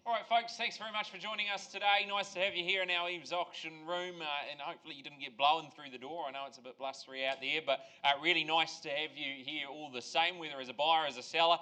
All right, folks, thanks very much for joining us today. Nice to have you here in our EVES auction room, and hopefully you didn't get blown through the door. I know it's a bit blustery out there, but really nice to have you here all the same, whether as a buyer, as a seller,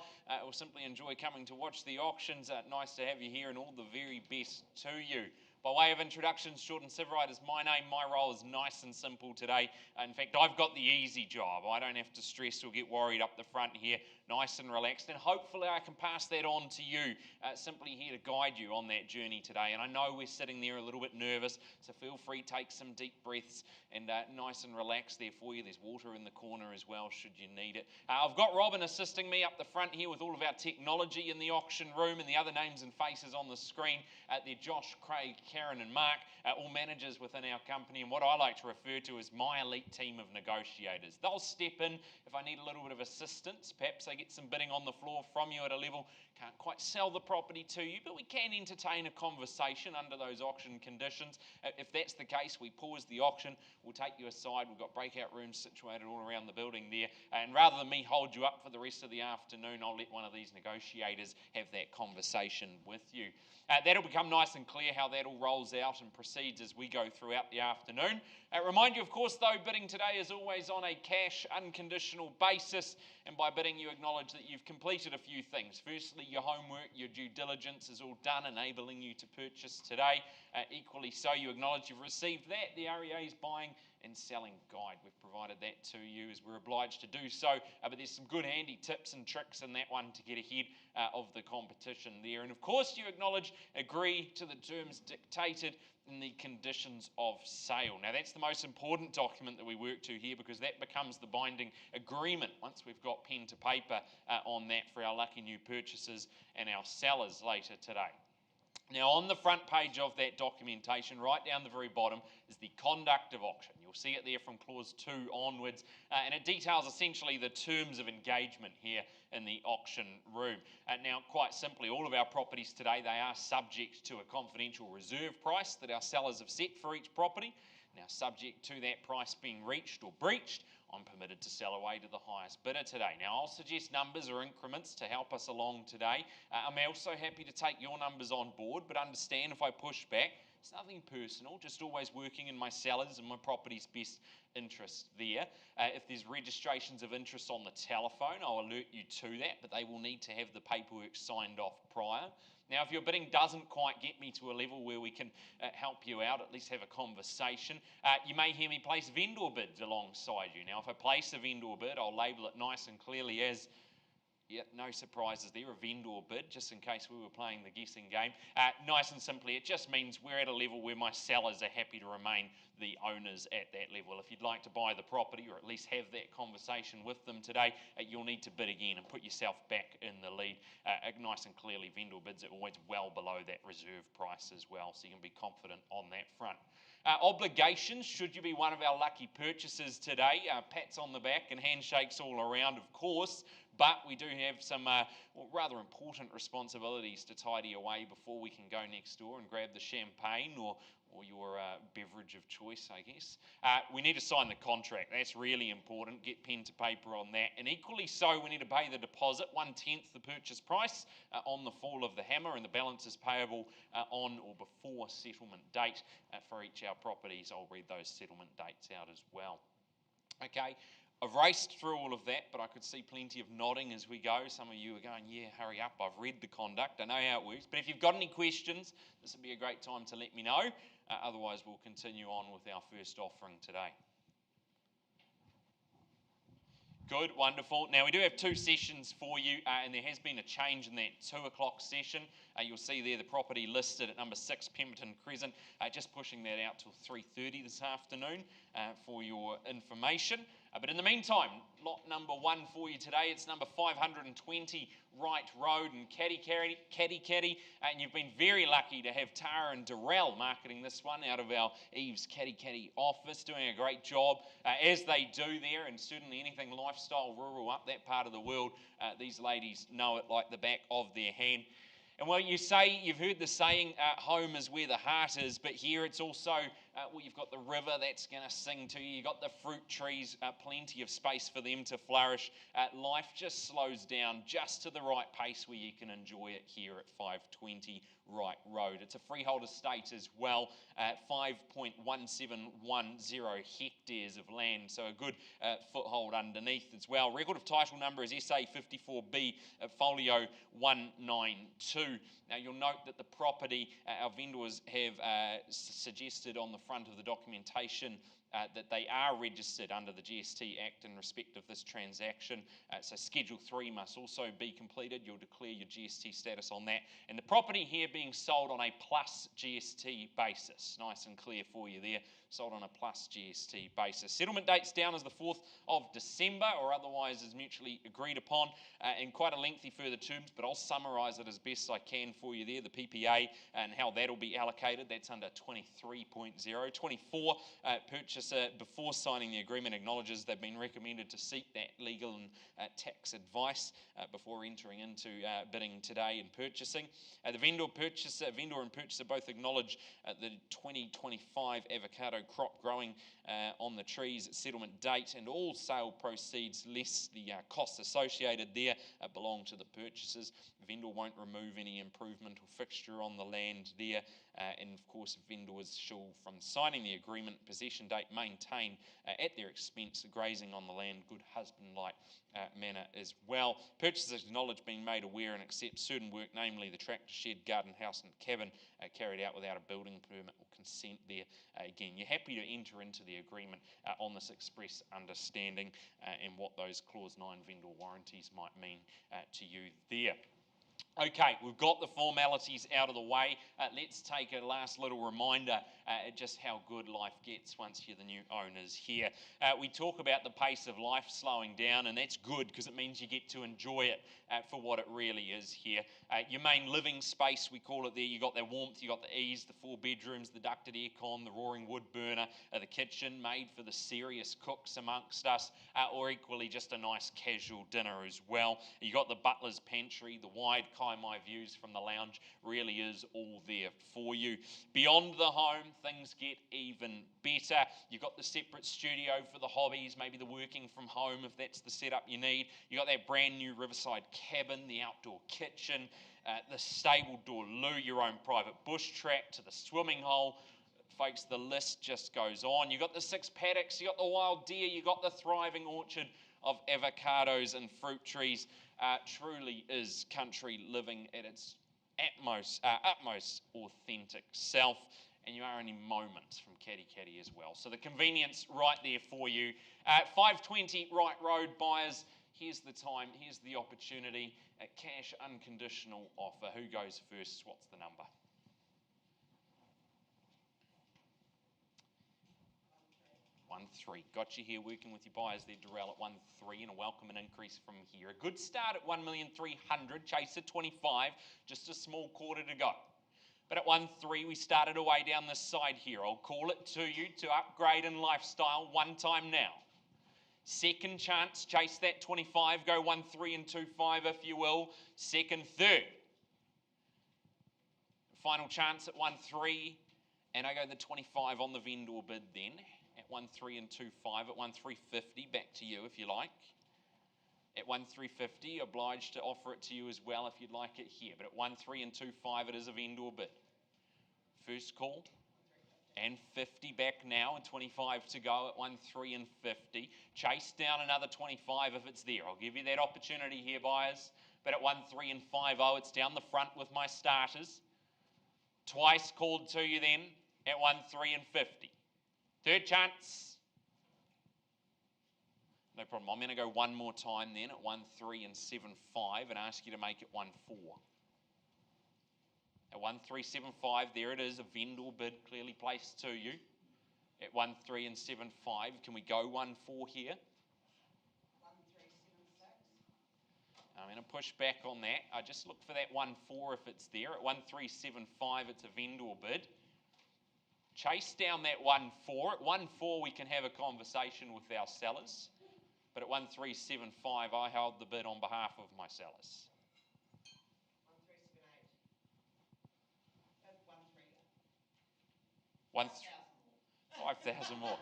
or simply enjoy coming to watch the auctions. Nice to have you here, and all the very best to you. By way of introduction, Jordan Siverite is my name. My role is nice and simple today. In fact, I've got the easy job. I don't have to stress or get worried up the front here. Nice and relaxed, and hopefully I can pass that on to you. Simply here to guide you on that journey today. And I know we're sitting there a little bit nervous, so feel free to take some deep breaths and nice and relaxed there for you. There's water in the corner as well, should you need it. I've got Robin assisting me up the front here with all of our technology in the auction room, and the other names and faces on the screen. They're Josh, Craig, Karen and Mark, all managers within our company, and what I like to refer to as my elite team of negotiators. They'll step in if I need a little bit of assistance. Perhaps they get some bidding on the floor from you at a level, can't quite sell the property to you, but we can entertain a conversation under those auction conditions. If that's the case, we pause the auction, we'll take you aside. We've got breakout rooms situated all around the building there, and rather than me hold you up for the rest of the afternoon, I'll let one of these negotiators have that conversation with you. That'll become nice and clear how that all rolls out and proceeds as we go throughout the afternoon. Remind you, of course, though, bidding today is always on a cash, unconditional basis, and by bidding you acknowledge that you've completed a few things. Firstly, your homework, your due diligence is all done, enabling you to purchase today. Equally so, you acknowledge you've received that, the REA's buying and selling guide. We've provided that to you as we're obliged to do so, but there's some good handy tips and tricks in that one to get ahead of the competition there. And of course, you acknowledge, agree to the terms dictated in the conditions of sale. Now that's the most important document that we work to here, because that becomes the binding agreement once we've got pen to paper on that for our lucky new purchasers and our sellers later today. Now on the front page of that documentation, right down the very bottom, is the conduct of auction. You'll see it there from clause 2 onwards, and it details essentially the terms of engagement here in the auction room. Now quite simply, all of our properties today, they are subject to a confidential reserve price that our sellers have set for each property. Now subject to that price being reached or breached, I'm permitted to sell away to the highest bidder today. Now I'll suggest numbers or increments to help us along today. I'm also happy to take your numbers on board, but understand if I push back, it's nothing personal, just always working in my sellers and my property's best interest there. If there's registrations of interest on the telephone, I'll alert you to that, but they will need to have the paperwork signed off prior. Now, if your bidding doesn't quite get me to a level where we can help you out, at least have a conversation, you may hear me place vendor bids alongside you. Now, if I place a vendor bid, I'll label it nice and clearly as, no surprises there, a vendor bid, just in case we were playing the guessing game. Nice and simply, it just means we're at a level where my sellers are happy to remain the owners at that level. If you'd like to buy the property, or at least have that conversation with them today, you'll need to bid again and put yourself back in the lead. Nice and clearly, vendor bids are always well below that reserve price as well, so you can be confident on that front. Obligations, should you be one of our lucky purchasers today, pats on the back and handshakes all around, of course, but we do have some rather important responsibilities to tidy away before we can go next door and grab the champagne or your beverage of choice, I guess. We need to sign the contract. That's really important. Get pen to paper on that. And equally so, we need to pay the deposit, 1/10 the purchase price on the fall of the hammer, and the balance is payable on or before settlement date for each of our properties. I'll read those settlement dates out as well. Okay. I've raced through all of that, but I could see plenty of nodding as we go. Some of you are going, yeah, hurry up, I've read the conduct, I know how it works. But if you've got any questions, this would be a great time to let me know. Otherwise, we'll continue on with our first offering today. Good, wonderful. Now we do have 2 sessions for you, and there has been a change in that 2 o'clock session. You'll see there the property listed at number 6 Pemberton Crescent, just pushing that out till 3:30 this afternoon for your information. But in the meantime, lot number 1 for you today, it's number 520 Wright Road in Katikati, and you've been very lucky to have Tara and Durrelle marketing this one out of our EVES Katikati office, doing a great job, as they do there, and certainly anything lifestyle, rural, up that part of the world, these ladies know it like the back of their hand. And well, you've heard the saying, home is where the heart is, but here it's also Well, you've got the river that's going to sing to you. You've got the fruit trees, plenty of space for them to flourish. Life just slows down just to the right pace where you can enjoy it here at 520 Wright Road. It's a freehold estate as well, 5.1710 hectares of land, so a good foothold underneath as well. Record of title number is SA 54B folio 192. Now you'll note that the property, our vendors have suggested on the front of the documentation that they are registered under the GST Act in respect of this transaction. So Schedule 3 must also be completed. You'll declare your GST status on that. And the property here being sold on a plus GST basis. Nice and clear for you there. Sold on a plus GST basis. Settlement date's down as the 4th of December, or otherwise is mutually agreed upon, in quite a lengthy further terms, but I'll summarise it as best I can for you there. The PPA and how that'll be allocated, that's under 23.0. 24, purchaser before signing the agreement acknowledges they've been recommended to seek that legal and tax advice before entering into bidding today and purchasing. The vendor and purchaser both acknowledge the 2025 avocado crop growing on the trees at settlement date, and all sale proceeds less the costs associated there belong to the purchasers. The vendor won't remove any improvement or fixture on the land there, and of course vendors shall, from signing the agreement possession date, maintain at their expense the grazing on the land, good husband-like manner as well. Purchasers acknowledge being made aware and accept certain work, namely the tractor shed, garden house and cabin, carried out without a building permit or consent there. Again, you're happy to enter into the agreement on this express understanding and what those Clause 9 vendor warranties might mean to you there. Okay, we've got the formalities out of the way. Let's take a last little reminder at just how good life gets once you're the new owners here. We talk about the pace of life slowing down, and that's good because it means you get to enjoy it for what it really is here. Your main living space, we call it there, you got the warmth, you got the ease, the 4 bedrooms, the ducted aircon, the roaring wood burner, the kitchen made for the serious cooks amongst us, or equally just a nice casual dinner as well. You got the butler's pantry, the wide my views from the lounge, really is all there for you. Beyond the home, things get even better. You've got the separate studio for the hobbies, maybe the working from home if that's the setup you need. You've got that brand new riverside cabin, the outdoor kitchen, the stable door loo, your own private bush track to the swimming hole. Folks, the list just goes on. You've got the 6 paddocks, you've got the wild deer, you've got the thriving orchard of avocados and fruit trees. Truly is country living at its utmost authentic self, and you are only moments from Katikati as well. So the convenience right there for you. 520 Wright Road buyers, here's the time, here's the opportunity. Cash unconditional offer. Who goes first? What's the number? 1-3. Got you here working with your buyers there, Durrelle, at 1-3, and a welcome and increase from here. A good start at 1,300,000, chase at 25, just a small quarter to go. But at 1-3, we started away down this side here. I'll call it to you to upgrade in lifestyle one time now. Second chance, chase that 25, go 1-3 and 2-5 if you will. Second, third. Final chance at 1-3, and I go the 25 on the vendor bid then. At 1-3 and 2-5, at 1-350, back to you if you like. At 1-350, obliged to offer it to you as well if you'd like it here. But at 1-3 and 2-5, it is a vendor bid. First call, and 50 back now, and 25 to go at 1-3 and 50. Chase down another 25 if it's there. I'll give you that opportunity here, buyers. But at 1-3 and 5-0, it's down the front with my starters. Twice called to you then at 1-3 and 50. Third chance. No problem. I'm going to go one more time then at 1-3 and 7-5 and ask you to make it 1-4. At 1-3-7-5, there it is, a vendor bid clearly placed to you. At 1-3 and 7-5, can we go 1-4 here? 1-3-7-6. I'm going to push back on that. I just look for that 1-4 if it's there. At 1-3-7-5, it's a vendor bid. Chase down that 1-4. At 1-4, we can have a conversation with our sellers. But at 1-3-7-5, I held the bid on behalf of my sellers. 1-3-7-8. 1-3. 1-3. 5,000 more.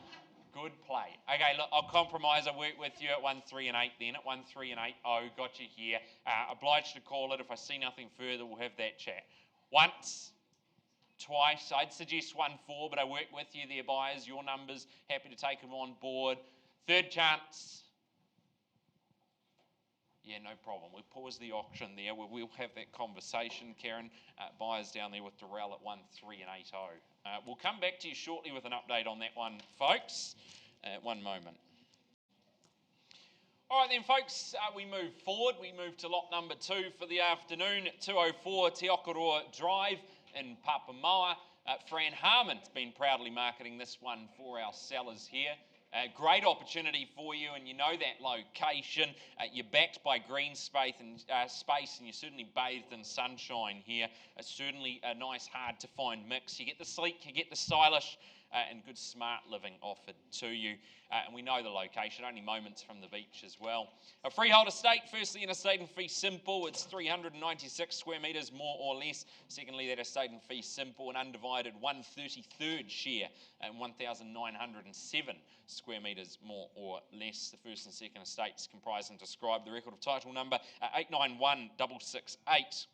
Good play. Okay, look, I'll compromise. I'll work with you at 1, 3 and 8 then. At 1, 3 and 8, oh, got you here. Obliged to call it. If I see nothing further, we'll have that chat. Once, twice, I'd suggest 1, 4, but I work with you there, buyers. Your numbers, happy to take them on board. Third chance. Yeah, no problem. We'll pause the auction there. We'll have that conversation, Karen. Buyers down there with Durrelle at 1, 3 and 8, 0. We'll come back to you shortly with an update on that one, folks. One moment. All right then, folks, we move forward. We move to lot number 2 for the afternoon at 204 Te Okoroa Drive in Papamoa. Fran Harmon's been proudly marketing this one for our sellers here. Great opportunity for you, and you know that location. You're backed by green space, and you're certainly bathed in sunshine here. It's certainly a nice, hard-to-find mix. You get the sleek, you get the stylish, and good smart living offered to you. And we know the location, only moments from the beach as well. A freehold estate, firstly an estate in fee simple. It's 396 square metres, more or less. Secondly, that estate in fee simple, an undivided 1/33rd share and 1,907 square metres, more or less. The first and second estates comprise and describe the record of title number 891668.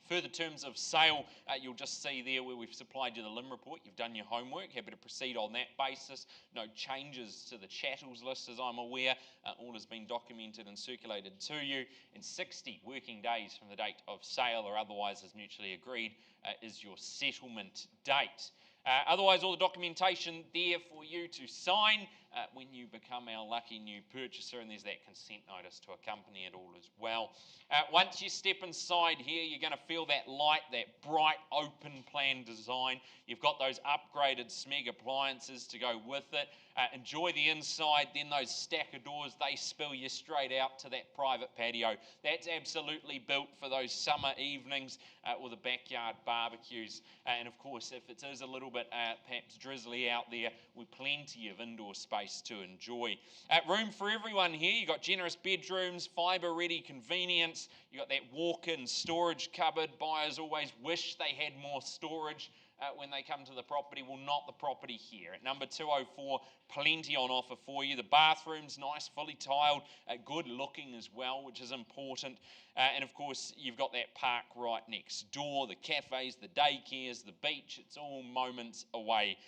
Further terms of sale, you'll just see there where we've supplied you the LIM report. You've done your homework. Happy to proceed on that basis. No changes to the chattels list, as I'm aware. All has been documented and circulated to you. In 60 working days from the date of sale, or otherwise as mutually agreed, is your settlement date. Otherwise, all the documentation there for you to sign when you become our lucky new purchaser, and there's that consent notice to accompany it all as well. Once you step inside here, you're going to feel that light, that bright, open plan design. You've got those upgraded Smeg appliances to go with it. Enjoy the inside, then those stacker doors, they spill you straight out to that private patio. That's absolutely built for those summer evenings or the backyard barbecues. And of course, if it is a little bit perhaps drizzly out there, with plenty of indoor space to enjoy. Room for everyone here. You've got generous bedrooms, fibre-ready convenience. You've got that walk-in storage cupboard. Buyers always wish they had more storage when they come to the property. Well, not the property here. At number 204, plenty on offer for you. The bathroom's nice, fully tiled, good looking as well, which is important. And of course, you've got that park right next door, the cafes, the daycares, the beach. It's all moments away.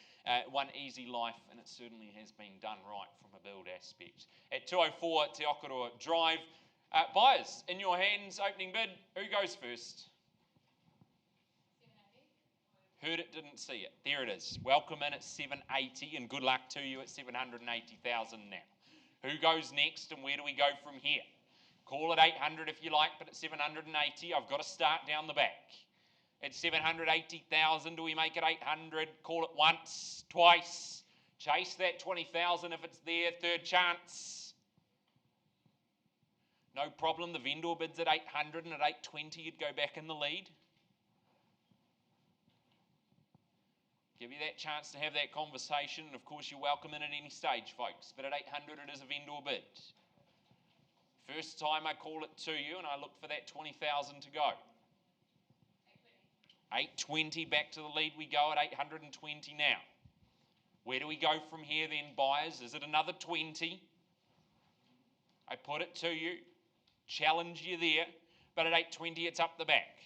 One easy life, and it certainly has been done right from a build aspect. At 204 Te Okoroa Drive, buyers, in your hands, opening bid. Who goes first? Heard it, didn't see it. There it is. Welcome in at 780, and good luck to you at 780,000 now. Who goes next, and where do we go from here? Call it 800 if you like, but at 780, I've got to start down the back. At 780,000, do we make it 800? Call it once, twice. Chase that 20,000 if it's there. Third chance. No problem. The vendor bids at 800, and at 820, you'd go back in the lead. Give you that chance to have that conversation. And of course, you're welcome in at any stage, folks. But at 800, it is a vendor bid. First time I call it to you, and I look for that 20,000 to go. 820, back to the lead we go at 820 now. Where do we go from here then, buyers? Is it another 20? I put it to you, challenge you there, but at 820 it's up the back.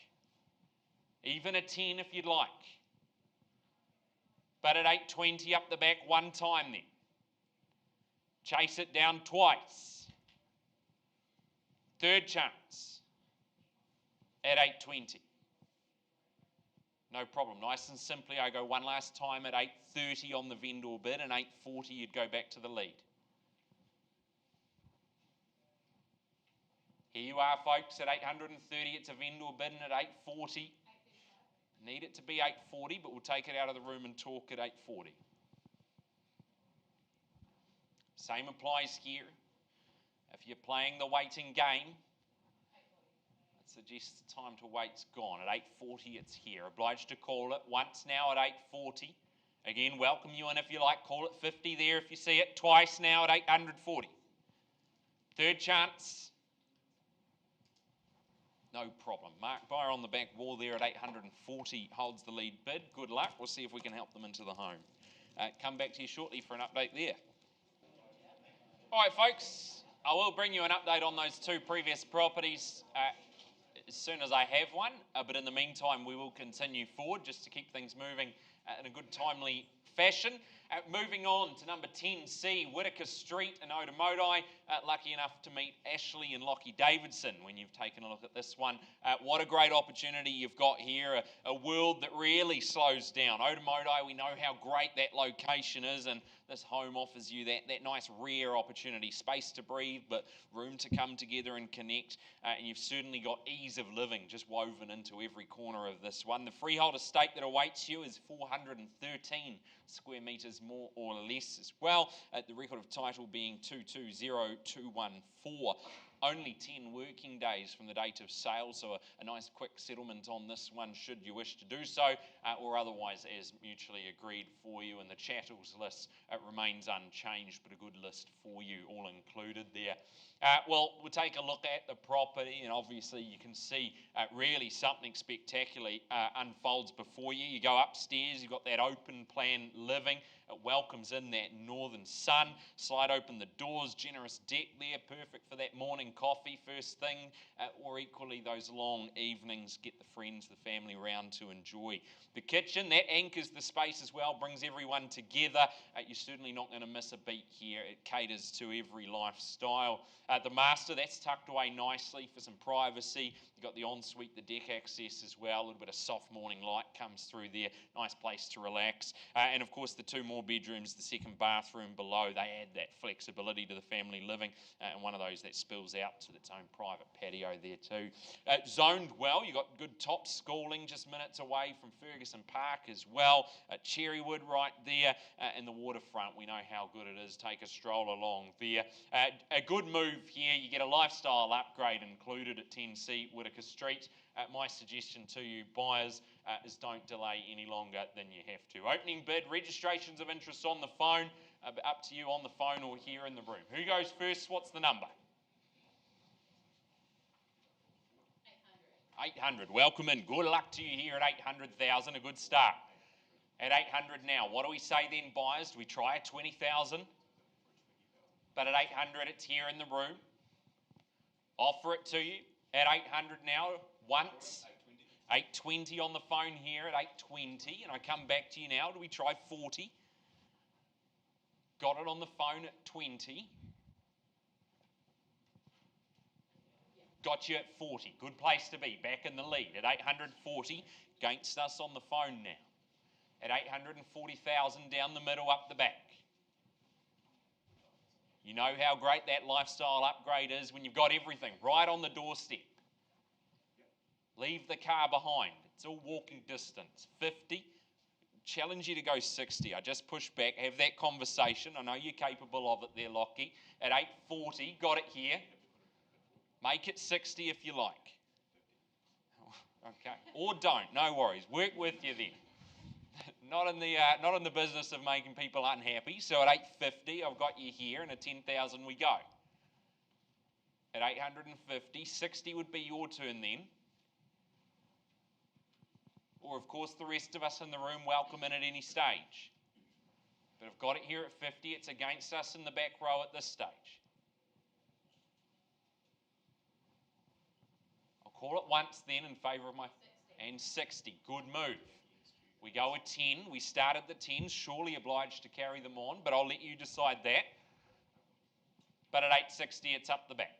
Even a 10 if you'd like. But at 820 up the back one time then. Chase it down twice. Third chance at 820. No problem. Nice and simply, I go one last time at 830 on the vendor bid, and 840 you'd go back to the lead. Here you are, folks, at 830 it's a vendor bid, and at 840 need it to be 840, but we'll take it out of the room and talk at 840. Same applies here. If you're playing the waiting game, I'd suggest the time to wait's gone. At 840 it's here. Obliged to call it once now at 840. Again, welcome you in if you like. Call it 50 there if you see it. Twice now at 840. Third chance. No problem. Mark buyer on the back wall there at 840 holds the lead bid. Good luck. We'll see if we can help them into the home. come back to you shortly for an update there. All right, folks, I will bring you an update on those two previous properties as soon as I have one, but in the meantime, we will continue forward just to keep things moving in a good, timely fashion. Moving on to number 10C, Whitaker Street in Otamoti. Lucky enough to meet Ashley and Lockie Davidson when you've taken a look at this one. What a great opportunity you've got here, a world that really slows down. Otamoti, we know how great that location is, and this home offers you that nice rare opportunity, space to breathe, but room to come together and connect. And you've certainly got ease of living just woven into every corner of this one. The freehold estate that awaits you is 413 square metres more or less as well. The record of title being 220214. Only 10 working days from the date of sale, so a nice quick settlement on this one should you wish to do so, or otherwise as mutually agreed for you. And the chattels list remains unchanged, but a good list for you all included there. Well, we'll take a look at the property, and obviously you can see really something spectacular unfolds before you. You go upstairs, you've got that open plan living. It welcomes in that northern sun. Slide open the doors, generous deck there, perfect for that morning coffee first thing, or equally those long evenings, get the friends, the family round to enjoy. The kitchen, that anchors the space as well, brings everyone together. You're certainly not going to miss a beat here. It caters to every lifestyle. The master, that's tucked away nicely for some privacy. You've got the ensuite, the deck access as well. A little bit of soft morning light comes through there. Nice place to relax. And of course the two more bedrooms, the second bathroom below, they add that flexibility to the family living. And one of those that spills out to its own private patio there too. Zoned well, you've got good top schooling just minutes away from Ferguson Park as well. Cherrywood right there, and the waterfront, we know how good it is. Take a stroll along there. A good move here, you get a lifestyle upgrade included at 10C Whitaker Street. My suggestion to you buyers is don't delay any longer than you have to. Opening bid, registrations of interest on the phone, up to you on the phone or here in the room. Who goes first? What's the number? 800. Welcome in. Good luck to you here at 800,000. A good start. At 800 now, what do we say then, buyers? Do we try at 20,000? But at 800, it's here in the room. Offer it to you at 800 now. Once. 820 on the phone here at 820. And I come back to you now. Do we try 40? Got it on the phone at 20. Got you at 40. Good place to be. Back in the lead at 840. Against us on the phone now. At 840,000 down the middle, up the back. You know how great that lifestyle upgrade is when you've got everything right on the doorstep. Leave the car behind. It's all walking distance. 50. Challenge you to go 60. I just push back. Have that conversation. I know you're capable of it there, Lockie. At 840, got it here. Make it 60 if you like. Okay. Or don't. No worries. Work with you then. Not in the business of making people unhappy. So at 850, I've got you here, and at 10,000 we go. At 850, 60 would be your turn then. Or of course the rest of us in the room welcome in at any stage. But I've got it here at 50. It's against us in the back row at this stage. I'll call it once then in favour of my... 60. And 60. Good move. We go with 10. We start at the 10s, surely obliged to carry them on, but I'll let you decide that. But at 860, it's up the back.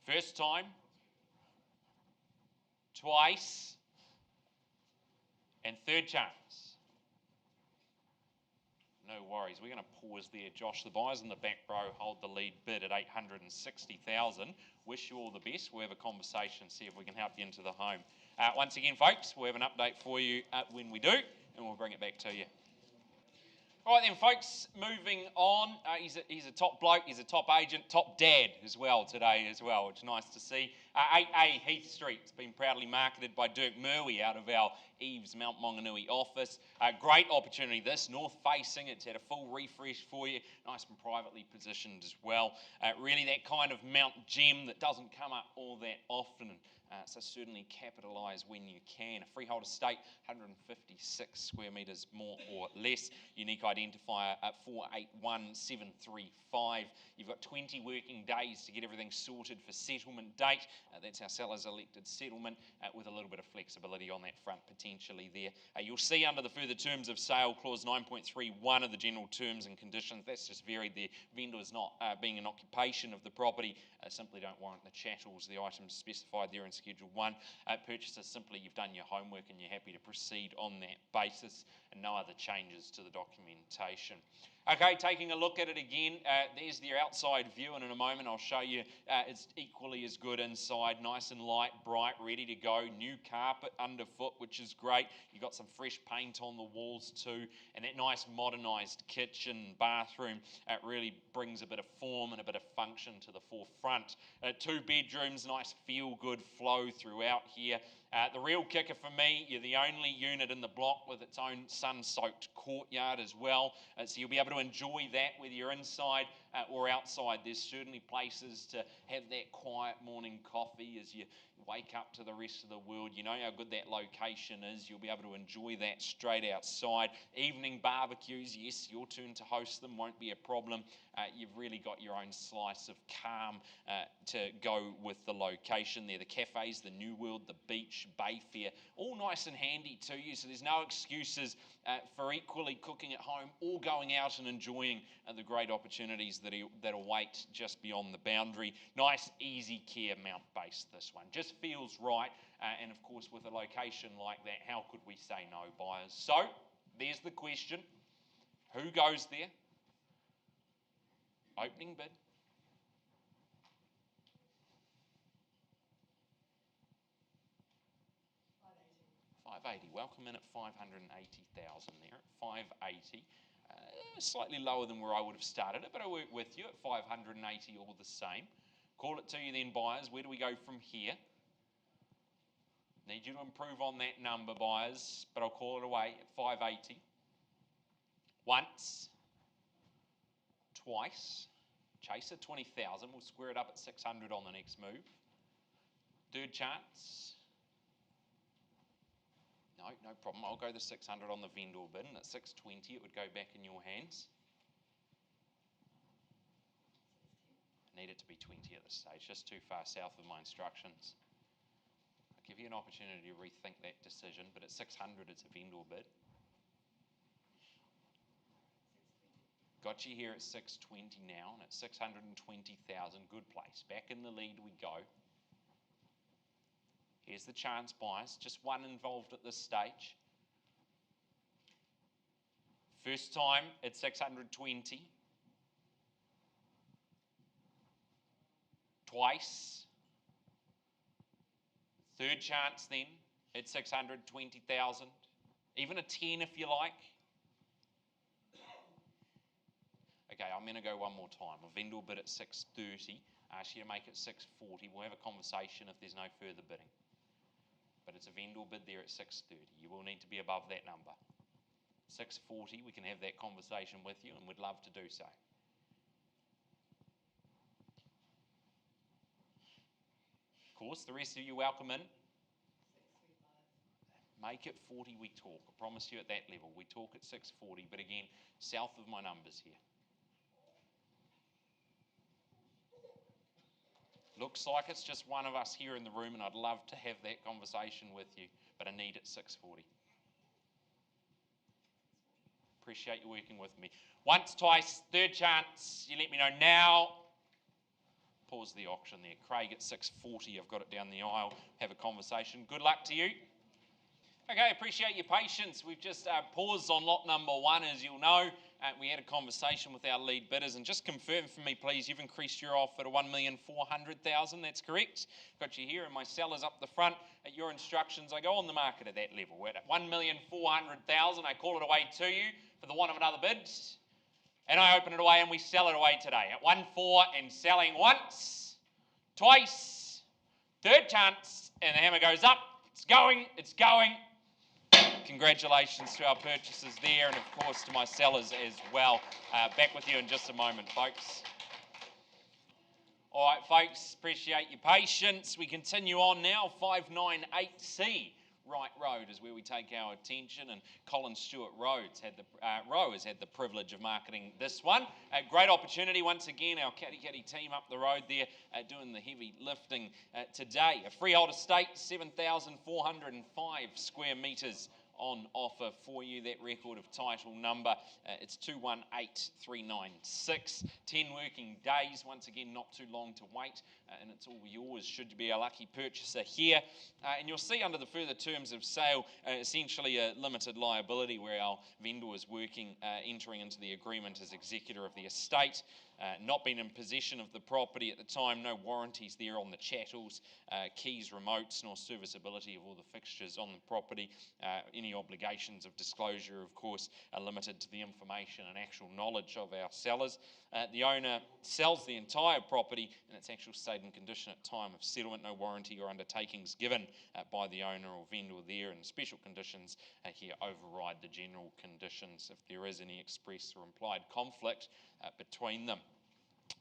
First time, twice, and third chance. No worries. We're going to pause there, Josh. The buyers in the back row hold the lead bid at 860,000. Wish you all the best. We'll have a conversation, see if we can help you into the home. Once again, folks, we'll have an update for you when we do, and we'll bring it back to you. All right then, folks, moving on. He's a top bloke, he's a top agent, top dad as well today as well, which is nice to see. 8A Heath Street. It's been proudly marketed by Dirk Murray out of our EVES Mount Maunganui office. Great opportunity this, north facing. It's had a full refresh for you, nice and privately positioned as well. Really that kind of Mount gem that doesn't come up all that often. So certainly capitalise when you can. A freehold estate, 156 square metres more or less. Unique identifier at 481735. You've got 20 working days to get everything sorted for settlement date. That's our seller's elected settlement with a little bit of flexibility on that front potentially there. You'll see under the further terms of sale clause 9.31 of the general terms and conditions, that's just varied there. Vendors not being an occupation of the property simply don't warrant the chattels, the items specified there in Schedule 1. Purchasers, simply you've done your homework and you're happy to proceed on that basis, and no other changes to the documentation. Okay, taking a look at it again, there's the outside view, and in a moment I'll show you it's equally as good inside, nice and light, bright, ready to go. New carpet underfoot, which is great. You've got some fresh paint on the walls too, and that nice modernised kitchen, bathroom, really brings a bit of form and a bit of function to the forefront. 2 bedrooms, nice feel-good flow throughout here. The real kicker for me, you're the only unit in the block with its own sun-soaked courtyard as well. So you'll be able to enjoy that whether you're inside or outside. There's certainly places to have that quiet morning coffee as you wake up to the rest of the world. You know how good that location is. You'll be able to enjoy that straight outside. Evening barbecues, yes, your turn to host them, won't be a problem. You've really got your own slice of calm to go with the location there. The cafes, the New World, the beach, Bayfair, all nice and handy to you, so there's no excuses for equally cooking at home or going out and enjoying the great opportunities that await just beyond the boundary. Nice, easy care Mount base, this one. Just feels right, and of course with a location like that, how could we say no, buyers? So, there's the question. Who goes there? Opening bid. $580. Welcome in at 580,000 there at 580. Slightly lower than where I would have started it, but I work with you at 580 all the same. Call it to you then, buyers. Where do we go from here? Need you to improve on that number, buyers, but I'll call it away at 580. Once, twice, chaser 20,000. We'll square it up at 600 on the next move. Third chance. No problem. I'll go the 600 on the vendor bid, and at 620 it would go back in your hands. I need it to be 20 at this stage, just too far south of my instructions. I'll give you an opportunity to rethink that decision, but at 600 it's a vendor bid. Got you here at 620 now, and at 620,000, good place. Back in the lead we go. Here's the chance, buyers. Just one involved at this stage. First time at 620. Twice. Third chance then at 620,000. Even a 10 if you like. Okay, I'm going to go one more time. A vendor bid at 630. Ask you to make it 640. We'll have a conversation if there's no further bidding. But it's a vendor bid there at 630. You will need to be above that number. 640, we can have that conversation with you, and we'd love to do so. Of course, the rest of you welcome in. Make it 40 we talk. I promise you at that level. We talk at 640, but again, south of my numbers here. Looks like it's just one of us here in the room, and I'd love to have that conversation with you, but I need it 640. Appreciate you working with me. Once, twice, third chance. You let me know now. Pause the auction there. Craig at 640. I've got it down the aisle. Have a conversation. Good luck to you. Okay, appreciate your patience. We've just paused on lot number 1, as you'll know. We had a conversation with our lead bidders, and just confirm for me, please, you've increased your offer to 1,400,000, that's correct? Got you here, and my sellers up the front. At your instructions, I go on the market at that level. We're at 1,400,000. I call it away to you for the want of another bid, and I open it away, and we sell it away today at 1,400 and selling once, twice, Third chance, and the hammer goes up. It's going, it's going. Congratulations to our purchasers there, and of course to my sellers as well. Back with you in just a moment, folks. All right, folks, appreciate your patience. We continue on now. 598C Wright Road is where we take our attention, and Colin Rowe has had the privilege of marketing this one. A great opportunity once again. Our Katikati team up the road there doing the heavy lifting today. A freehold estate, 7,405 square metres on offer for you. That record of title number, it's 218396. 10 working days, once again not too long to wait, and it's all yours should you be a lucky purchaser here. And you'll see under the further terms of sale, essentially a limited liability where our vendor is entering into the agreement as executor of the estate. Not been in possession of the property at the time, no warranties there on the chattels, keys, remotes, nor serviceability of all the fixtures on the property. Any obligations of disclosure, of course, are limited to the information and actual knowledge of our sellers. The owner sells the entire property in its actual state and condition at time of settlement. No warranty or undertakings given by the owner or vendor there, and special conditions here override the general conditions if there is any express or implied conflict between them.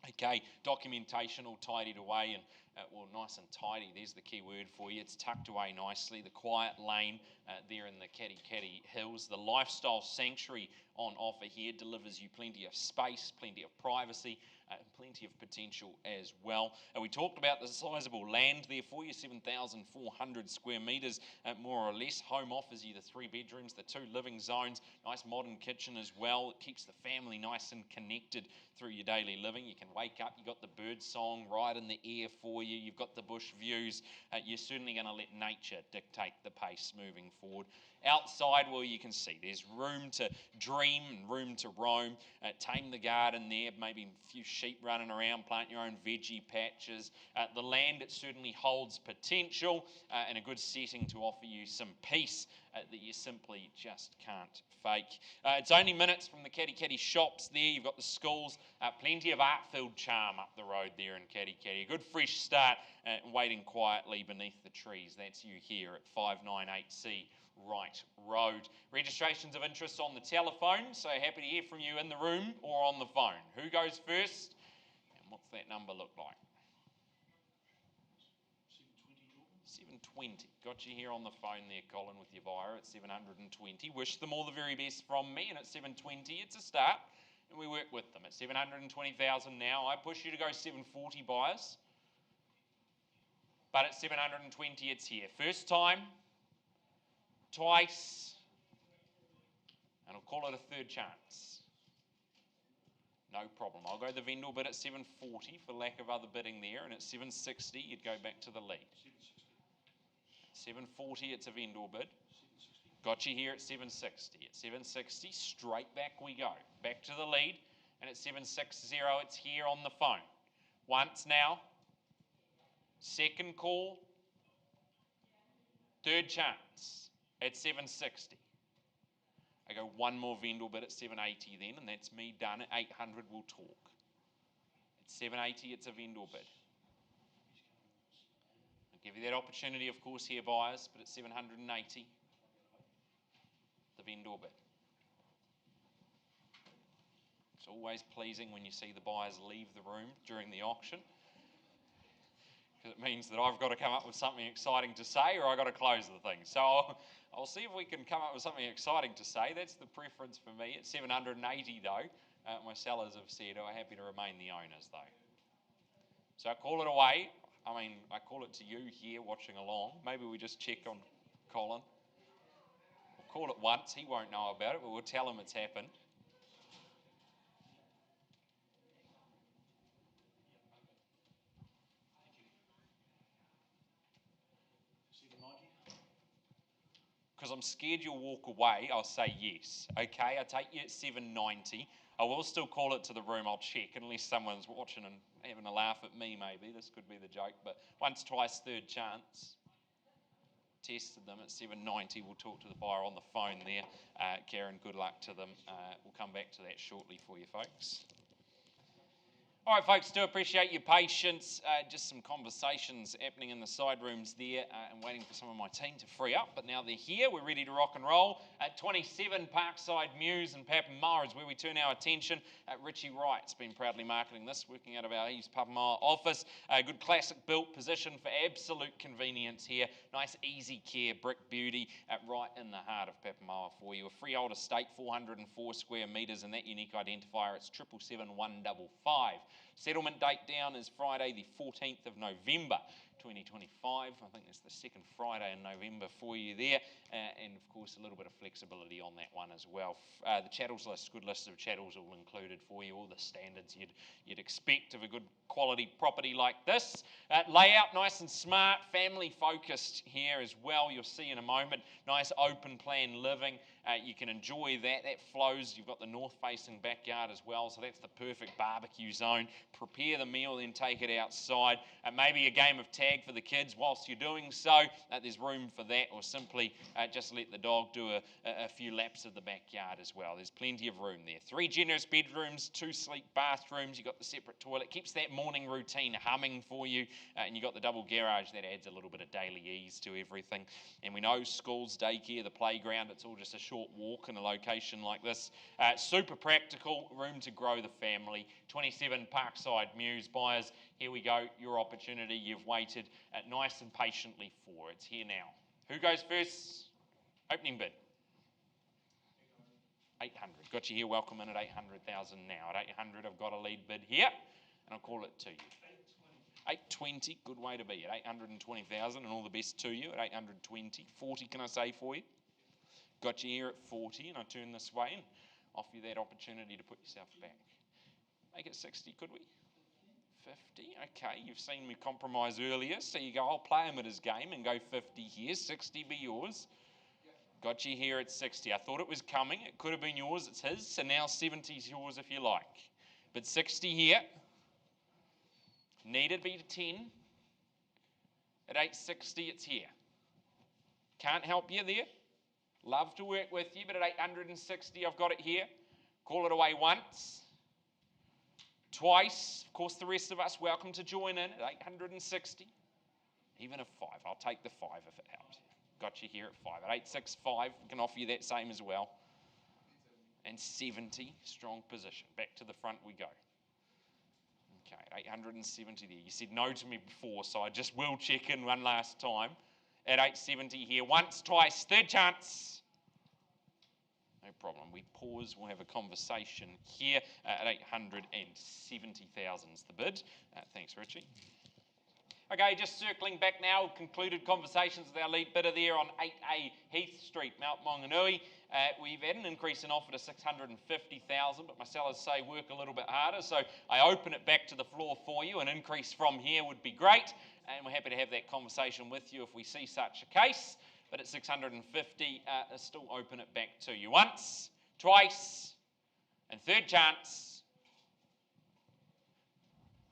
Okay, documentation all tidied away and well, nice and tidy. There's the key word for you. It's tucked away nicely. The quiet lane there in the Katikati Hills. The lifestyle sanctuary on offer here delivers you plenty of space, plenty of privacy, and plenty of potential as well. We talked about the sizable land there for you, 7,400 square metres, more or less. Home offers you the 3 bedrooms, the 2 living zones, nice modern kitchen as well. It keeps the family nice and connected through your daily living. You can wake up, you've got the bird song right in the air for you, you've got the bush views. You're certainly going to let nature dictate the pace moving forward. Outside, well, you can see there's room to dream and room to roam. Tame the garden there, maybe a few sheep running around, plant your own veggie patches. The land, it certainly holds potential and a good setting to offer you some peace that you simply just can't fake. It's only minutes from the Katikati shops there. You've got the schools, plenty of art-filled charm up the road there in Katikati. A good fresh start waiting quietly beneath the trees. That's you here at 598C Wright Road. Registrations of interest on the telephone, so happy to hear from you in the room or on the phone. Who goes first, and what's that number look like? 720. Got you here on the phone there, Colin, with your buyer at 720. Wish them all the very best from me, and at 720 it's a start, and we work with them. At 720,000 now, I push you to go 740 buyers, but at 720 it's here. First time, twice, and I'll call it a third chance. No problem. I'll go the vendor bid at 740 for lack of other bidding there, and at 760 you'd go back to the lead. 740 it's a vendor bid. Got you here at 760. At 760 straight back we go. Back to the lead, and at 760 it's here on the phone. Once now. Second call. Third chance at 760. I go one more vendor bid at 780 then, and that's me done. At 800 we'll talk. At 780 it's a vendor bid. I'll give you that opportunity, of course, here, buyers, but at 780, the vendor bid. It's always pleasing when you see the buyers leave the room during the auction, because it means that I've got to come up with something exciting to say, or I've got to close the thing. So I'll see if we can come up with something exciting to say. That's the preference for me. At 780 though, my sellers have said, are happy to remain the owners though. So I call it away. I mean, I call it to you here watching along. Maybe we just check on Colin. We'll call it once. He won't know about it, but we'll tell him it's happened. Because I'm scared you'll walk away, I'll say yes. Okay, I take you at 790. I will still call it to the room, I'll check, unless someone's watching and having a laugh at me maybe. This could be the joke, but once, twice, third chance. Tested them at 790. We'll talk to the buyer on the phone there. Karen, good luck to them. We'll come back to that shortly for you folks. All right, folks, do appreciate your patience. Just some conversations happening in the side rooms there and waiting for some of my team to free up. But now they're here, we're ready to rock and roll. At 27 Parkside Mews and Papamoa is where we turn our attention. Richie Wright's been proudly marketing this, working out of our Eves Papamoa office. A good classic built position for absolute convenience here. Nice easy care brick beauty right in the heart of Papamoa for you. A freehold estate, 404 square metres, and that unique identifier, it's 777-155. Settlement date down is Friday the 14th of November 2025. I think that's the second Friday in November for you there. And of course a little bit of flexibility on that one as well. The chattels list, good list of chattels all included for you, all the standards you'd expect of a good quality property like this. Layout nice and smart, family focused here as well, you'll see in a moment. Nice open plan living. You can enjoy that. That flows. You've got the north facing backyard as well, so that's the perfect barbecue zone. Prepare the meal, then take it outside. Maybe a game of tag for the kids whilst you're doing so. There's room for that, or simply just let the dog do a few laps of the backyard as well. There's plenty of room there. 3 generous bedrooms, 2 sleek bathrooms. You've got the separate toilet. Keeps that morning routine humming for you. And you've got the double garage. That adds a little bit of daily ease to everything. And we know schools, daycare, the playground, it's all just a short walk in a location like this. Super practical, room to grow the family. 27 Parkside Mews buyers, here we go, your opportunity you've waited nice and patiently for. It's here now. Who goes first? Opening bid. 800. Got you here, welcome in at 800,000 now. At 800 I've got a lead bid here and I'll call it to you. 820, good way to be at 820,000, and all the best to you at 820. 40 can I say for you? Got you here at 40, and I turn this way and offer you that opportunity to put yourself back. Make it 60, could we? 50, okay, you've seen me compromise earlier, so you go, I'll play him at his game and go 50 here, 60 be yours. Got you here at 60. I thought it was coming, it could have been yours, it's his, so now 70 is yours if you like. But 60 here, needed be to 10, at 860 it's here. Can't help you there. Love to work with you, but at 860 I've got it here. Call it away once, twice. Of course, the rest of us welcome to join in at 860. Even a 5. I'll take the 5 if it helps. Got you here at 5. At 865, we can offer you that same as well. And 70, strong position. Back to the front we go. Okay, at 870 there. You said no to me before, so I just will check in one last time. At 870 here, once, twice, third chance. No problem. We pause. We'll have a conversation here at 870,000 is the bid. Thanks, Richie. Okay, just circling back now, concluded conversations with our lead bidder there on 8A Heath Street, Mount Maunganui. We've had an increase in offer to 650,000, but my sellers say work a little bit harder, so I open it back to the floor for you. An increase from here would be great, and we're happy to have that conversation with you if we see such a case. But at 650, still open it back to you once, twice, and third chance.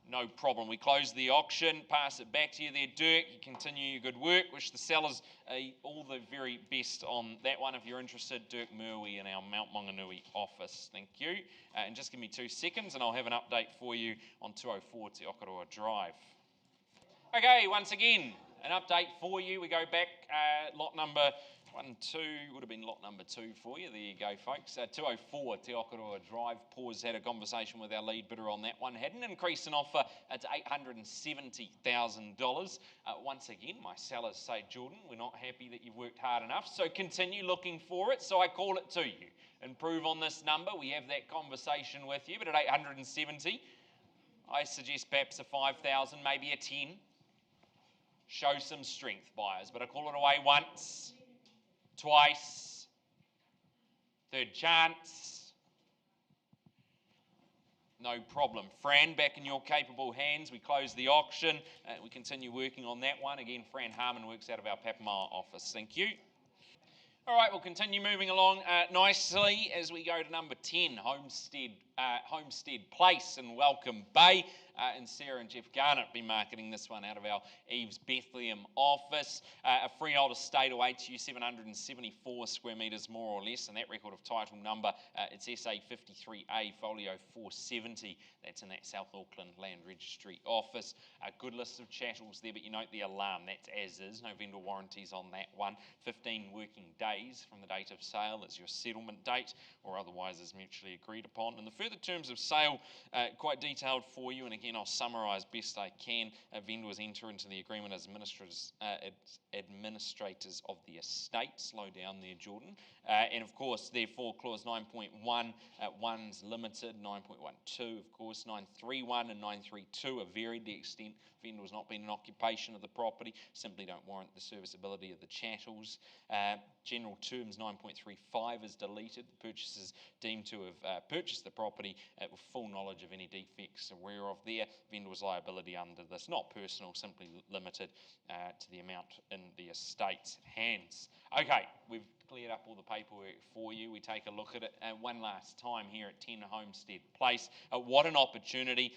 No problem. We close the auction, pass it back to you there, Dirk. You continue your good work. Wish the sellers all the very best on that one. If you're interested, Dirk Murwee in our Mount Maunganui office. Thank you. And just give me 2 seconds and I'll have an update for you on 204 Te Okaroa Drive. Okay, once again, an update for you. We go back, lot number 1, 2, would have been lot number 2 for you. There you go, folks. 204 Te Okaroa Drive. Pause, had a conversation with our lead bidder on that one. Had an increase in offer to $870,000. Once again, my sellers say, Jordan, we're not happy that you've worked hard enough, so continue looking for it. So I call it to you. Improve on this number. We have that conversation with you, but at 870, I suggest perhaps a 5,000, maybe a 10. Show some strength, buyers, but I call it away once, twice, third chance. No problem. Fran, back in your capable hands. We close the auction. We continue working on that one. Again, Fran Harmon works out of our Papamoa office. Thank you. All right, we'll continue moving along nicely as we go to number 10, Homestead Place in Welcome Bay. and Sarah and Jeff Garnett be marketing this one out of our EVES Bethlehem office. A freehold estate awaits you, 774 square metres more or less, and that record of title number, it's SA 53A folio 470. That's in that South Auckland Land Registry office. A good list of chattels there, but you note the alarm, that's as is, no vendor warranties on that one. 15 working days from the date of sale is your settlement date, or otherwise is mutually agreed upon. And the further terms of sale, quite detailed for you, and again I'll summarise best I can. Vendors enter into the agreement as administrators of the estate. Slow down there, Jordan. And of course, therefore, clause 9.1, 1's limited, 9.12, of course, 931 and 932 are varied. The extent vendor's not been in occupation of the property, simply don't warrant the serviceability of the chattels. General terms 9.35 is deleted. The purchaser is deemed to have purchased the property with full knowledge of any defects aware of there. Vendor's liability under this, not personal, simply limited to the amount in the estate's hands. Okay, we've cleared up all the paperwork for you. We take a look at it one last time here at 10 Homestead Place. What an opportunity.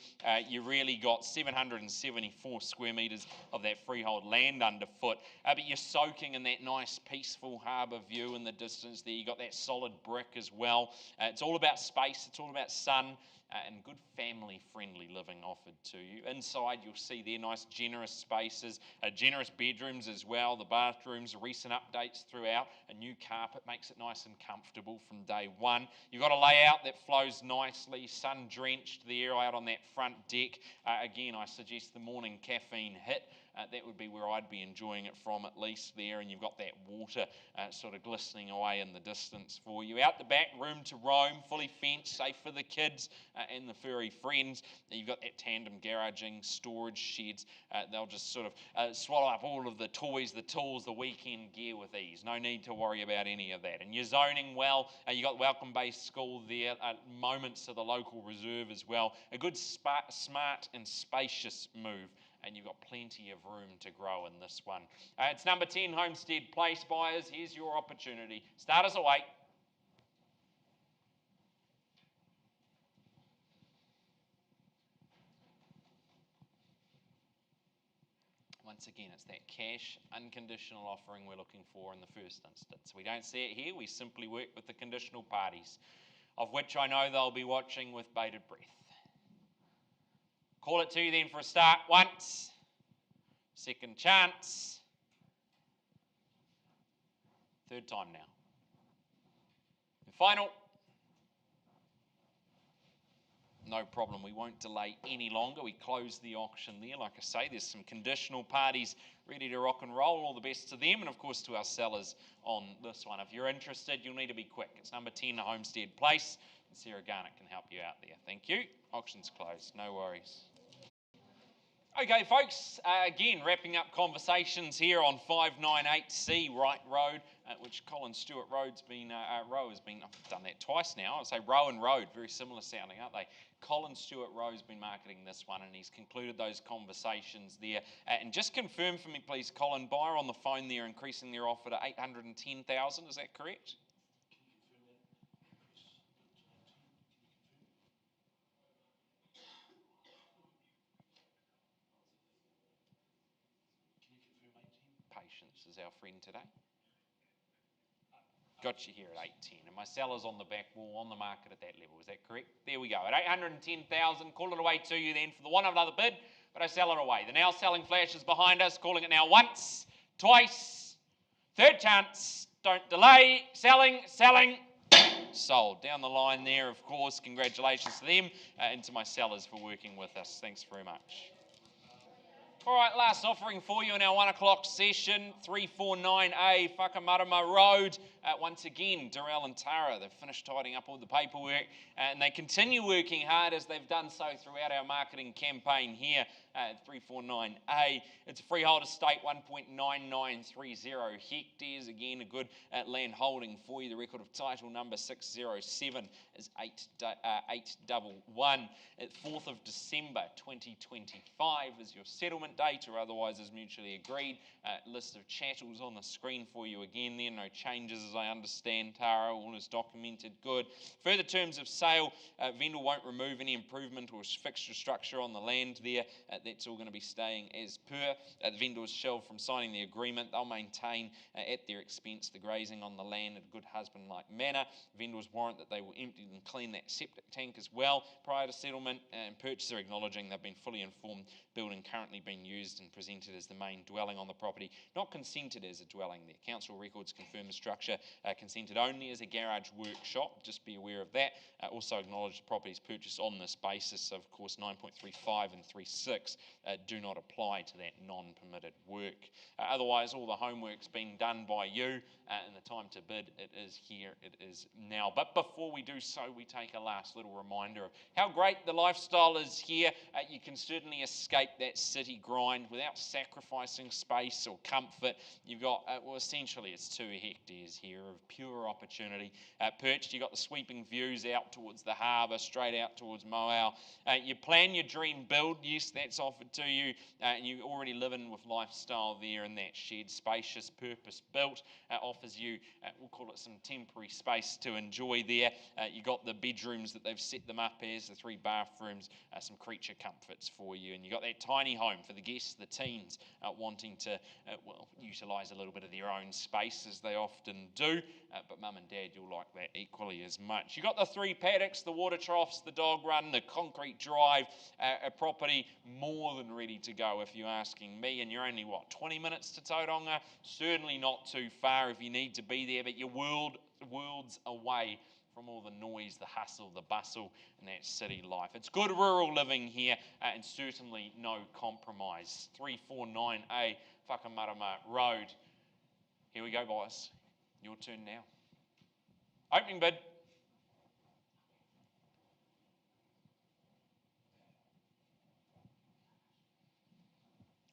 You really got 774 square metres of that freehold land underfoot, but you're soaking in that nice peaceful harbour view in the distance there. You got that solid brick as well. It's all about space, it's all about sun, and good family-friendly living offered to you. Inside, you'll see there nice generous spaces, generous bedrooms as well, the bathrooms, recent updates throughout, a new carpet makes it nice and comfortable from day one. You've got a layout that flows nicely, sun-drenched there out on that front deck. Again, I suggest the morning caffeine hit. That would be where I'd be enjoying it from, at least there, and you've got that water sort of glistening away in the distance for you. Out the back, room to roam, fully fenced, safe for the kids and the furry friends. You've got that tandem garaging, storage sheds. They'll just sort of swallow up all of the toys, the tools, the weekend gear with ease. No need to worry about any of that. And you're zoning well. You've got welcome-based school there, moments to the local reserve as well. A good smart and spacious move. And you've got plenty of room to grow in this one. It's number 10 Homestead Place, buyers. Here's your opportunity. Starters away. Once again, it's that cash, unconditional offering we're looking for in the first instance. We don't see it here. We simply work with the conditional parties, of which I know they'll be watching with bated breath. Call it to you then for a start once. Second chance. Third time now. And final. No problem, we won't delay any longer. We close the auction there. Like I say, there's some conditional parties ready to rock and roll. All the best to them, and of course to our sellers on this one. If you're interested, you'll need to be quick. It's number 10 Homestead Place, and Sarah Garnett can help you out there. Thank you. Auction's closed. No worries. Okay, folks, again, wrapping up conversations here on 598C Wright Road, which Colin Stewart Road's been, Row has been, I've done that twice now, I'll say Row and Road, very similar sounding, aren't they? Colin Stewart Row's been marketing this one, and he's concluded those conversations there. And just confirm for me, please, Colin, buyer on the phone there increasing their offer to 810,000, is that correct? Patience is our friend today. Got you here at 810, and my seller's on the back wall on the market at that level. Is that correct? There we go, at 810,000. Call it away to you then for the one of another bid, but I sell it away. The now selling flash is behind us, calling it now once, twice, third chance. Don't delay. Selling, selling. Sold. Down the line there, of course. Congratulations to them and to my sellers for working with us. Thanks very much. All right, last offering for you in our 1 o'clock session, 349A Whakamarama Road. Once again, Durrelle and Tara, they've finished tidying up all the paperwork and they continue working hard as they've done so throughout our marketing campaign here 349A. It's a freehold estate, 1.9930 hectares. Again, a good land holding for you. The record of title number 607 is 811. 4th of December 2025 is your settlement date, or otherwise is mutually agreed. List of chattels on the screen for you again there. No changes as I understand, Tara. All is documented. Good. Further terms of sale, vendor won't remove any improvement or fixture structure on the land there. That's all going to be staying as per. The vendor is shelved from signing the agreement. They'll maintain at their expense the grazing on the land in a good husband-like manner. Vendors warrant that they will empty and clean that septic tank as well prior to settlement, and purchaser acknowledging they've been fully informed. Building currently being used and presented as the main dwelling on the property, not consented as a dwelling there. Council records confirm the structure consented only as a garage workshop. Just be aware of that. Also acknowledge the property's purchase on this basis. Of course, 9.35 and 36 do not apply to that non-permitted work. Otherwise, all the homework's been done by you, and the time to bid, it is here, it is now. But before we do so, we take a last little reminder of how great the lifestyle is here. You can certainly escape that city grind without sacrificing space or comfort. You've got, well, essentially it's 2 hectares here of pure opportunity. Perched, you've got the sweeping views out towards the harbour, straight out towards Moau. You plan your dream build, yes, that's offered to you, and you already living with lifestyle there in that shed, spacious, purpose-built, offers you, we'll call it some temporary space to enjoy there. You've got the bedrooms that they've set them up as, the 3 bathrooms, some creature comforts for you, and you've got that tiny home for the guests, the teens, wanting to, well, utilise a little bit of their own space, as they often do, but mum and dad, you'll like that equally as much. You've got the 3 paddocks, the water troughs, the dog run, the concrete drive, a property more than ready to go if you're asking me, and you're only, what, 20 minutes to Tauranga? Certainly not too far if you need to be there, but you're worlds away from all the noise, the hustle, the bustle, and that city life. It's good rural living here, and certainly no compromise. 349A Whakamarama Road. Here we go, boys. Your turn now. Opening bid.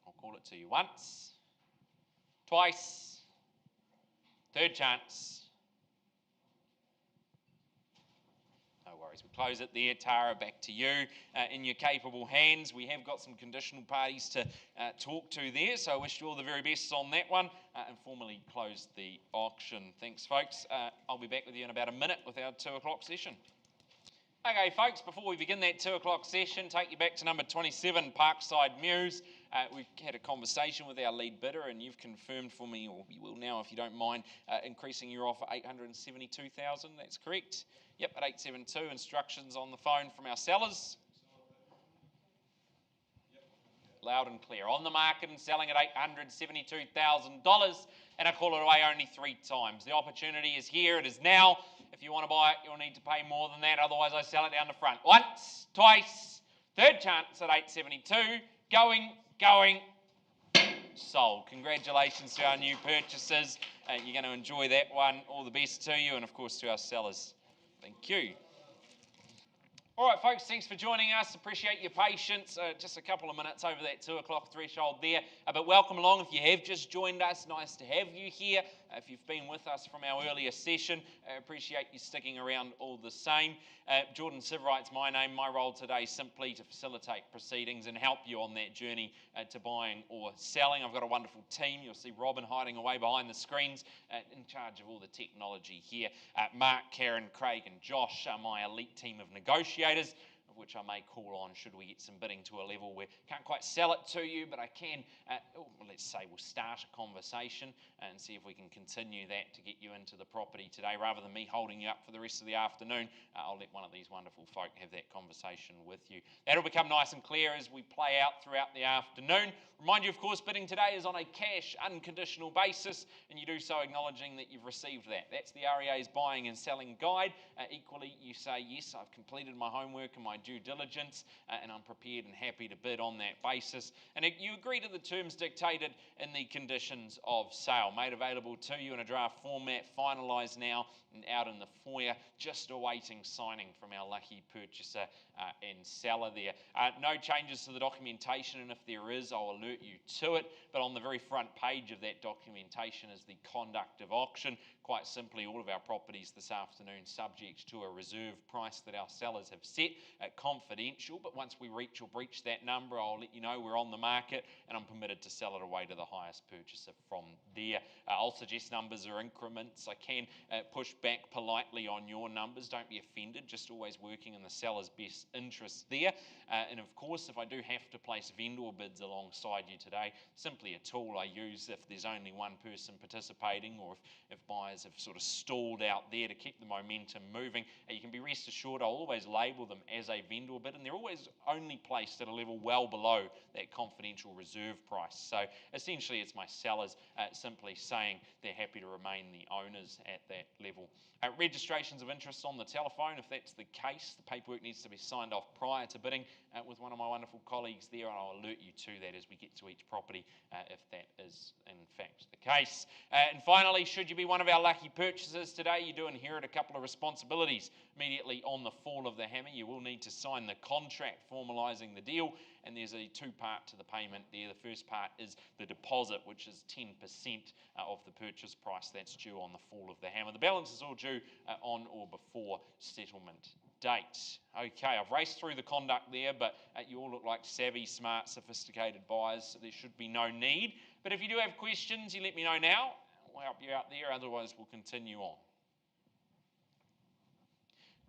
I'll call it to you once, twice, third chance. No worries, we'll close it there. Tara, back to you in your capable hands. We have got some conditional parties to talk to there, so I wish you all the very best on that one, and formally close the auction. Thanks, folks. I'll be back with you in about a minute with our 2 o'clock session. Okay, folks, before we begin that 2 o'clock session, take you back to number 27, Parkside Mews. We've had a conversation with our lead bidder, and you've confirmed for me, or you will now if you don't mind, increasing your offer $872,000. That's correct. Yep, at 872. Instructions on the phone from our sellers. Loud and clear. On the market and selling at $872,000, and I call it away only 3 times. The opportunity is here. It is now. If you want to buy it, you'll need to pay more than that. Otherwise, I sell it down the front. Once, twice, third chance at 872. Going, sold. Congratulations to our new purchasers. You're going to enjoy that one. All the best to you, and of course to our sellers. Thank you. All right, folks, thanks for joining us. Appreciate your patience. Just a couple of minutes over that 2 o'clock threshold there. But welcome along if you have just joined us. Nice to have you here. If you've been with us from our earlier session, appreciate you sticking around all the same. Jordan Siveright's my name. My role today is simply to facilitate proceedings and help you on that journey to buying or selling. I've got a wonderful team. You'll see Robin hiding away behind the screens in charge of all the technology here. Mark, Karen, Craig and Josh are my elite team of negotiators, of which I may call on should we get some bidding to a level where I can't quite sell it to you, but I can, let's say we'll start a conversation and see if we can continue that to get you into the property today. Rather than me holding you up for the rest of the afternoon, I'll let one of these wonderful folk have that conversation with you. That'll become nice and clear as we play out throughout the afternoon. Remind you, of course, bidding today is on a cash, unconditional basis, and you do so acknowledging that you've received that. That's the REA's buying and selling guide. Equally, you say, yes, I've completed my homework and my due diligence, and I'm prepared and happy to bid on that basis. And you agree to the terms dictated in the conditions of sale, made available to you in a draft format, finalised now and out in the foyer, just awaiting signing from our lucky purchaser and seller there. No changes to the documentation, and if there is, I'll alert you to it. But on the very front page of that documentation is the conduct of auction. Quite simply, all of our properties this afternoon subject to a reserve price that our sellers have set, confidential, but once we reach or breach that number, I'll let you know we're on the market and I'm permitted to sell it away to the highest purchaser from there. I'll suggest numbers or increments. I can push back politely on your numbers. Don't be offended, just always working in the seller's best interest there. And of course, if I do have to place vendor bids alongside you today, simply a tool I use if there's only one person participating, or if buyers have sort of stalled out there to keep the momentum moving. You can be rest assured I'll always label them as a vendor bid, and they're always only placed at a level well below that confidential reserve price. So essentially it's my sellers simply saying they're happy to remain the owners at that level. Registrations of interest on the telephone, if that's the case, the paperwork needs to be signed off prior to bidding with one of my wonderful colleagues there, and I'll alert you to that as we get to each property if that is in fact the case. And finally, should you be one of our lucky purchasers today, you do inherit a couple of responsibilities. Immediately on the fall of the hammer, you will need to sign the contract formalising the deal, and there's a two-part to the payment there. The first part is the deposit, which is 10% of the purchase price that's due on the fall of the hammer. The balance is all due on or before settlement date. Okay, I've raced through the conduct there, but you all look like savvy, smart, sophisticated buyers, so there should be no need. But if you do have questions, you let me know now. We'll help you out there, otherwise we'll continue on.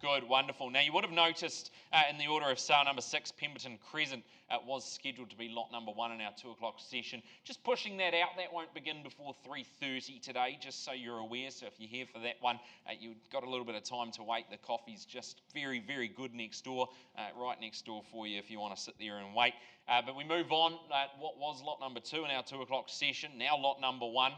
Good, wonderful. Now you would have noticed in the order of sale number 6, Pemberton Crescent, was scheduled to be lot number 1 in our 2 o'clock session. Just pushing that out, that won't begin before 3:30 today, just so you're aware. So if you're here for that one, you've got a little bit of time to wait. The coffee's just very, very good next door, right next door for you if you want to sit there and wait. But we move on. What was lot number 2 in our 2 o'clock session, now lot number 1.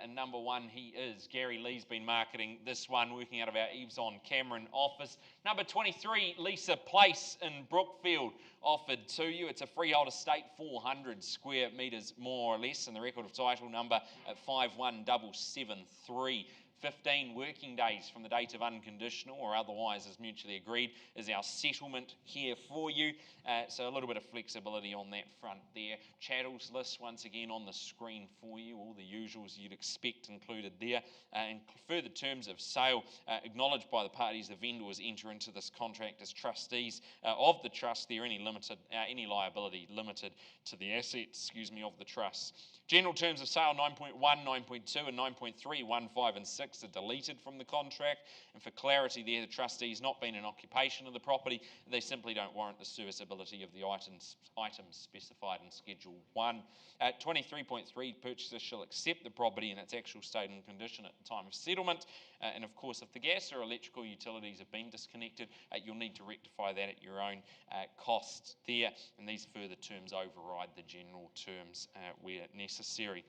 And number 1, he is. Gary Lee's been marketing this one, working out of our EVES on Cameron office. Number 23, Lisa Place in Brookfield, offered to you. It's a freehold estate, 400 square metres more or less, and the record of title number at 51773. 15 working days from the date of unconditional or otherwise as mutually agreed is our settlement here for you. So a little bit of flexibility on that front there. Chattels list once again on the screen for you. All the usuals you'd expect included there. And further terms of sale acknowledged by the parties the vendors enter into this contract as trustees of the trust. There any liability limited to the assets, of the trust. General terms of sale 9.1, 9.2 and 9.3, 1, 5 and 6 are deleted from the contract, and for clarity there, the trustees not been in occupation of the property, they simply don't warrant the serviceability of the items specified in Schedule 1. 23.3, purchaser shall accept the property in its actual state and condition at the time of settlement, and of course if the gas or electrical utilities have been disconnected, you'll need to rectify that at your own cost there, and these further terms override the general terms where necessary.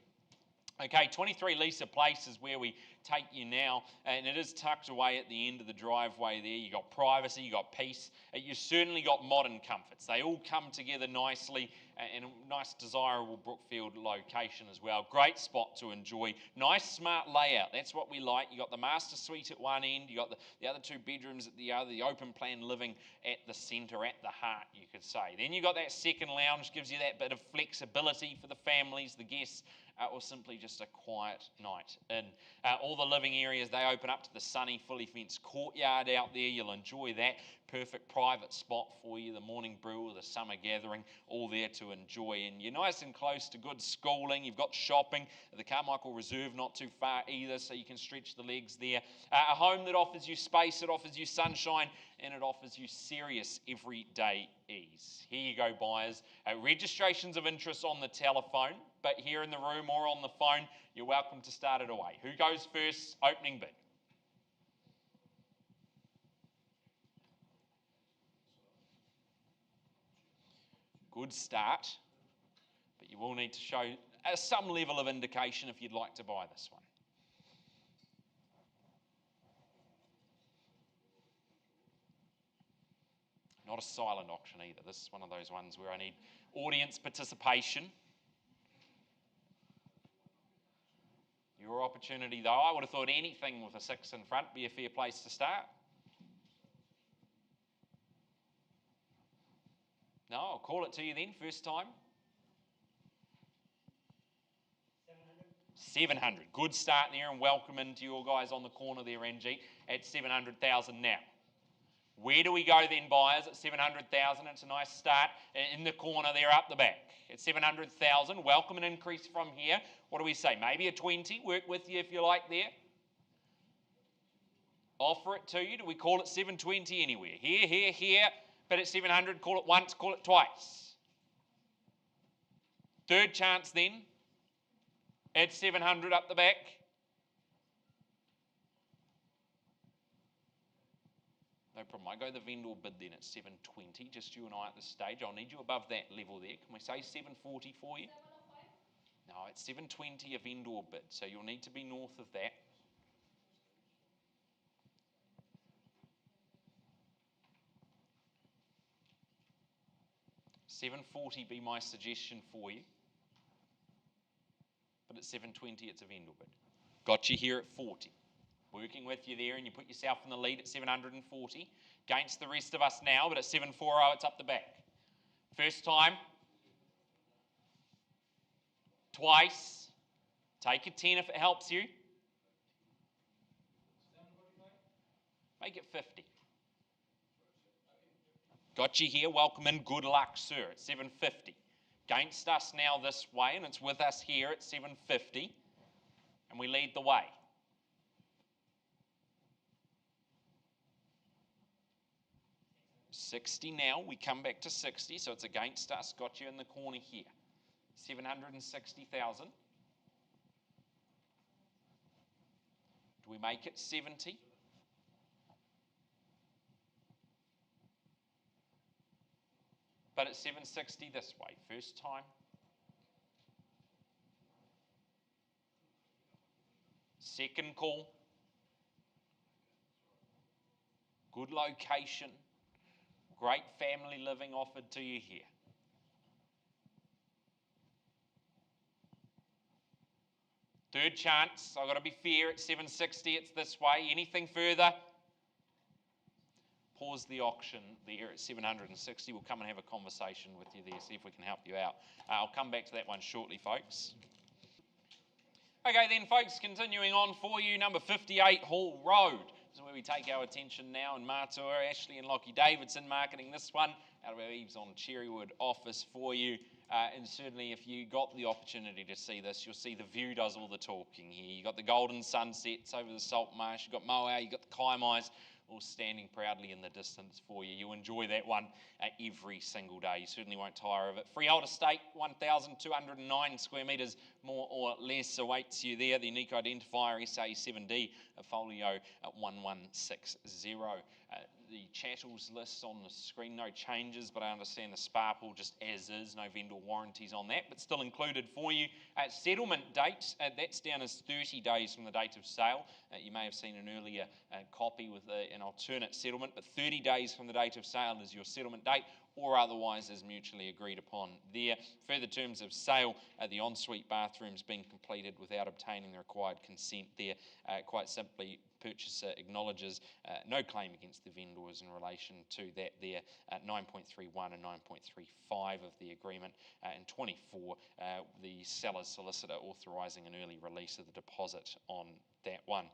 Okay, 23 Lisa Place is where we take you now, and it is tucked away at the end of the driveway there. You got privacy, you got peace, you certainly got modern comforts. They all come together nicely, and a nice desirable Brookfield location as well. Great spot to enjoy. Nice smart layout, that's what we like. You got the master suite at one end, you got the other 2 bedrooms at the other, the open plan living at the centre, at the heart you could say. Then you got that second lounge, gives you that bit of flexibility for the families, the guests, or simply just a quiet night in. All the living areas, they open up to the sunny, fully fenced courtyard out there. You'll enjoy that. Perfect private spot for you, the morning brew or the summer gathering, all there to enjoy. And you're nice and close to good schooling. You've got shopping, the Carmichael Reserve not too far either, so you can stretch the legs there. A home that offers you space, it offers you sunshine, and it offers you serious everyday ease. Here you go, buyers. Registrations of interest on the telephone, but here in the room or on the phone, you're welcome to start it away. Who goes first? Opening bid. Good start, but you will need to show some level of indication if you'd like to buy this one. Not a silent auction either. This is one of those ones where I need audience participation. Your opportunity, though, I would have thought anything with a 6 in front would be a fair place to start. No, I'll call it to you then, first time. 700. Good start there, and welcome into your guys on the corner there, NG, at 700,000 now. Where do we go then, buyers, at 700,000? It's a nice start in the corner there up the back. At 700,000, welcome an increase from here. What do we say? Maybe a 20, work with you if you like there. Offer it to you. Do we call it 720 anywhere? Here, but at 700, call it once, call it twice. Third chance then, at 700 up the back. No problem. I go the vendor bid then at 720, just you and I at this stage. I'll need you above that level there. Can we say 740 for you? No, it's 720 a vendor bid, so you'll need to be north of that. $740 be my suggestion for you. But at 720, it's a vendor bid. Got you here at 40. Working with you there, and you put yourself in the lead at 740. Against the rest of us now, but at 740, it's up the back. First time. Twice. Take a 10 if it helps you. Make it 50. Got you here. Welcome in. Good luck, sir, at 750. Against us now this way, and it's with us here at 750. And we lead the way. 60 now, we come back to 60, so it's against us, got you in the corner here. 760,000. Do we make it 70? But at 760 this way, first time. Second call. Good location. Great family living offered to you here. Third chance. I've got to be fair. At 760, it's this way. Anything further? Pause the auction there at 760. We'll come and have a conversation with you there, see if we can help you out. I'll come back to that one shortly, folks. Okay then, folks, continuing on for you, number 58, Hall Road. This is where we take our attention now in Matua. Ashley and Lockie Davidson marketing this one out of our EVES on Cherrywood office for you. And certainly if you got the opportunity to see this, you'll see the view does all the talking here. You've got the golden sunsets over the salt marsh, you've got Moa, you've got the Kaimais, all standing proudly in the distance for you. You enjoy that one every single day. You certainly won't tire of it. Freehold estate, 1,209 square metres, more or less, awaits you there. The unique identifier SA7D, a folio at 1160. The chattels list on the screen, no changes, but I understand the Sparkle just as is, no vendor warranties on that, but still included for you. Settlement date, that's down as 30 days from the date of sale. You may have seen an earlier copy with an alternate settlement, but 30 days from the date of sale is your settlement date, or otherwise as mutually agreed upon there. Further terms of sale, the ensuite bathrooms being completed without obtaining the required consent there. Quite simply, purchaser acknowledges no claim against the vendors in relation to that there, 9.31 and 9.35 of the agreement, and 24, the seller's solicitor authorising an early release of the deposit on that one.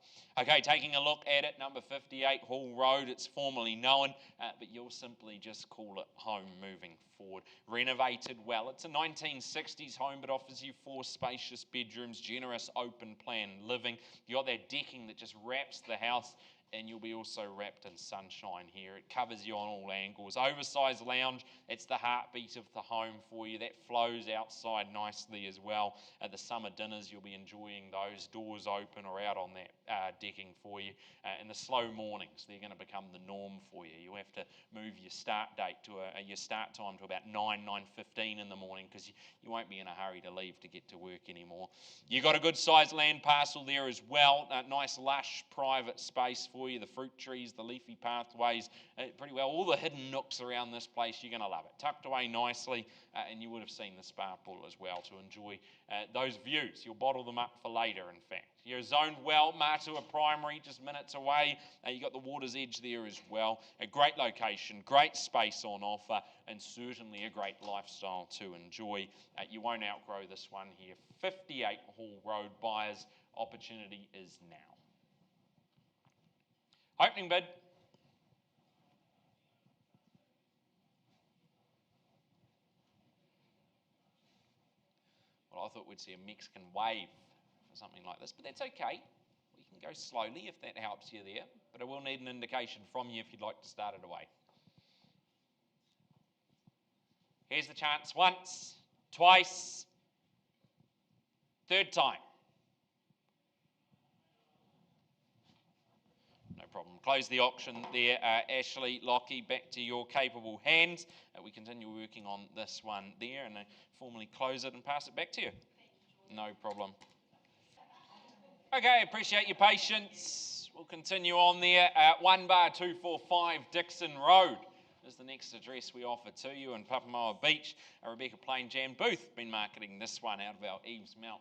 Okay, taking a look at it, number 58 Hall Road, it's formally known, but you'll simply just call it home moving forward. Renovated well. It's a 1960s home, but offers you 4 spacious bedrooms, generous open plan living. You got that decking that just wraps the house, and you'll be also wrapped in sunshine here. It covers you on all angles. Oversized lounge, it's the heartbeat of the home for you. That flows outside nicely as well. At the summer dinners, you'll be enjoying those doors open or out on that decking for you. And the slow mornings, they're going to become the norm for you. You have to move your start date to your start time to about 9:15 in the morning, because you won't be in a hurry to leave to get to work anymore. You've got a good sized land parcel there as well. Nice lush private space for for you, the fruit trees, the leafy pathways, pretty well all the hidden nooks around this place. You're going to love it. Tucked away nicely, and you would have seen the spa pool as well to enjoy those views. You'll bottle them up for later, in fact. You're zoned well, Matua Primary, just minutes away. You've got the water's edge there as well. A great location, great space on offer, and certainly a great lifestyle to enjoy. You won't outgrow this one here. 58 Hall Road. Buyers, opportunity is now. Opening bid. Well, I thought we'd see a Mexican wave for something like this, but that's okay. We can go slowly if that helps you there, but I will need an indication from you if you'd like to start it away. Here's the chance. Once, twice, third time. No problem. Close the auction there. Ashley, Lockie, back to your capable hands. We continue working on this one there, and formally close it and pass it back to you. No problem. Okay, appreciate your patience. We'll continue on there. 1-245 Dixon Road is the next address we offer to you in Papamoa Beach. Rebecca Plain-Jan Booth been marketing this one out of our EVES Mount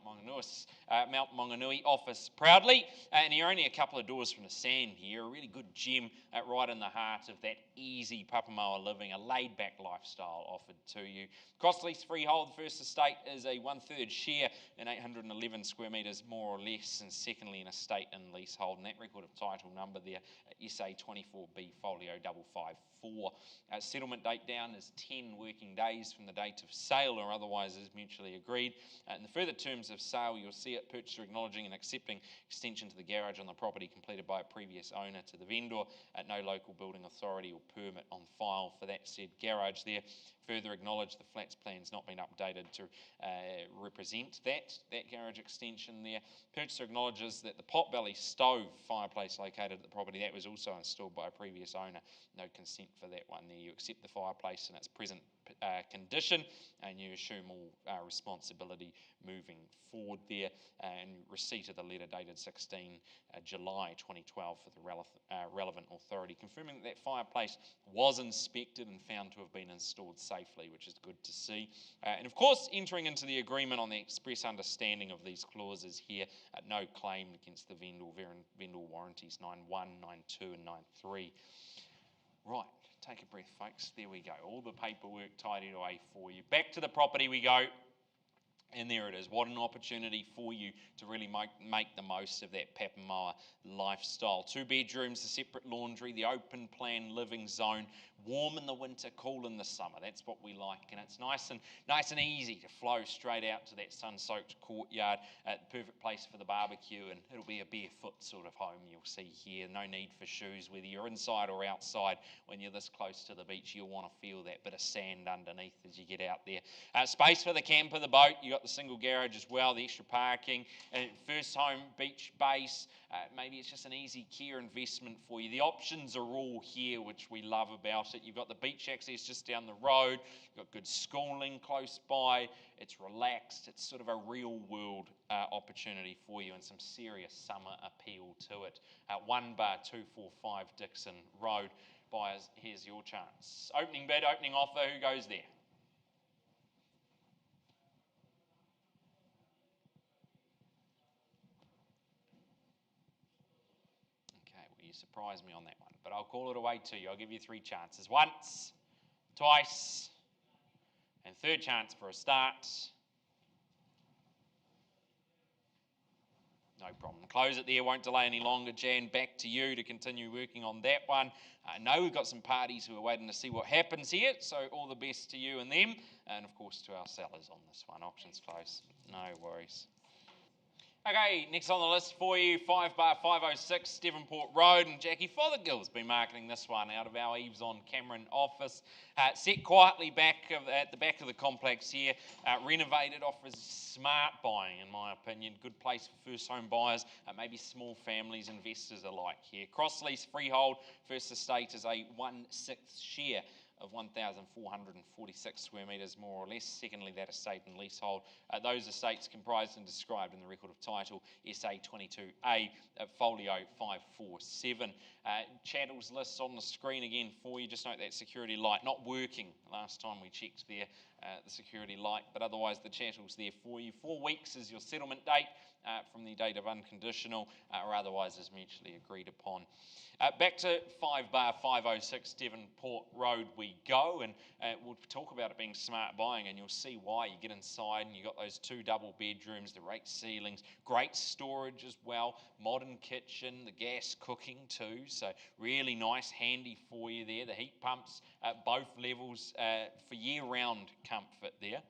Maunganui office proudly. And you're only a couple of doors from the sand here. A really good gem right in the heart of that easy Papamoa living, a laid-back lifestyle offered to you. Cross-lease freehold. First estate is a 1/3 share in 811 square metres, more or less. And secondly, an estate and leasehold. And that record of title number there, SA 24B folio 554. Settlement date down is 10 working days from the date of sale or otherwise is mutually agreed. In the further terms of sale, you'll see it: purchaser acknowledging and accepting extension to the garage on the property completed by a previous owner to the vendor. No local building authority or permit on file for that said garage there. Further acknowledge the flats plan's not been updated to represent that garage extension there. Purchaser acknowledges that the potbelly stove fireplace located at the property, that was also installed by a previous owner. No consent for that one there. You accept the fireplace in its present condition, and you assume all responsibility moving forward there. And receipt of the letter dated 16 July 2012 for the relevant authority, confirming that that fireplace was inspected and found to have been installed safely, which is good to see. And of course, entering into the agreement on the express understanding of these clauses here, no claim against the vendor warranties 91, 92 and 93. Right, take a breath, folks. There we go. All the paperwork tidied away for you. Back to the property we go. And there it is. What an opportunity for you to really make the most of that Papamoa lifestyle. 2 bedrooms, a separate laundry, the open plan living zone, warm in the winter, cool in the summer. That's what we like, and it's nice and easy to flow straight out to that sun-soaked courtyard. The perfect place for the barbecue, and it'll be a barefoot sort of home you'll see here. No need for shoes, whether you're inside or outside. When you're this close to the beach, you'll want to feel that bit of sand underneath as you get out there. Space for the camper, the boat. You got the single garage as well, the extra parking, first home beach base. Maybe it's just an easy care investment for you. The options are all here, which we love about it. You've got the beach access just down the road. You've got good schooling close by. It's relaxed. It's sort of a real world opportunity for you and some serious summer appeal to it. 1-245 Dixon Road. Buyers, here's your chance. Opening bid, opening offer. Who goes there? You surprised me on that one, but I'll call it away to you. I'll give you 3 chances. Once, twice, and third chance for a start. No problem. Close it there. Won't delay any longer. Jan, back to you to continue working on that one. I know we've got some parties who are waiting to see what happens here, so all the best to you and them, and of course to our sellers on this one. Options close. No worries. Okay, next on the list for you, 5-506 Devonport Road, and Jackie Fothergill's been marketing this one out of our EVES on Cameron office. Set quietly at the back of the complex here, renovated, offers smart buying in my opinion. Good place for first home buyers, maybe small families, investors alike here. Cross lease freehold, first estate is a 1/6 share of 1,446 square metres, more or less. Secondly, that estate and leasehold. Those estates comprised and described in the record of title, SA 22A, folio 547. Chattels list on the screen again for you. Just note that security light not working last time we checked there, the security light, but otherwise the chattel's there for you. 4 weeks is your settlement date from the date of unconditional or otherwise as mutually agreed upon. Back to 5/506 Devonport Road we go, and we'll talk about it being smart buying, and you'll see why. You get inside and you've got those 2 double bedrooms, the rake ceilings, great storage as well, modern kitchen, the gas cooking too, so really nice, handy for you there. The heat pumps at both levels for year-round comfort there.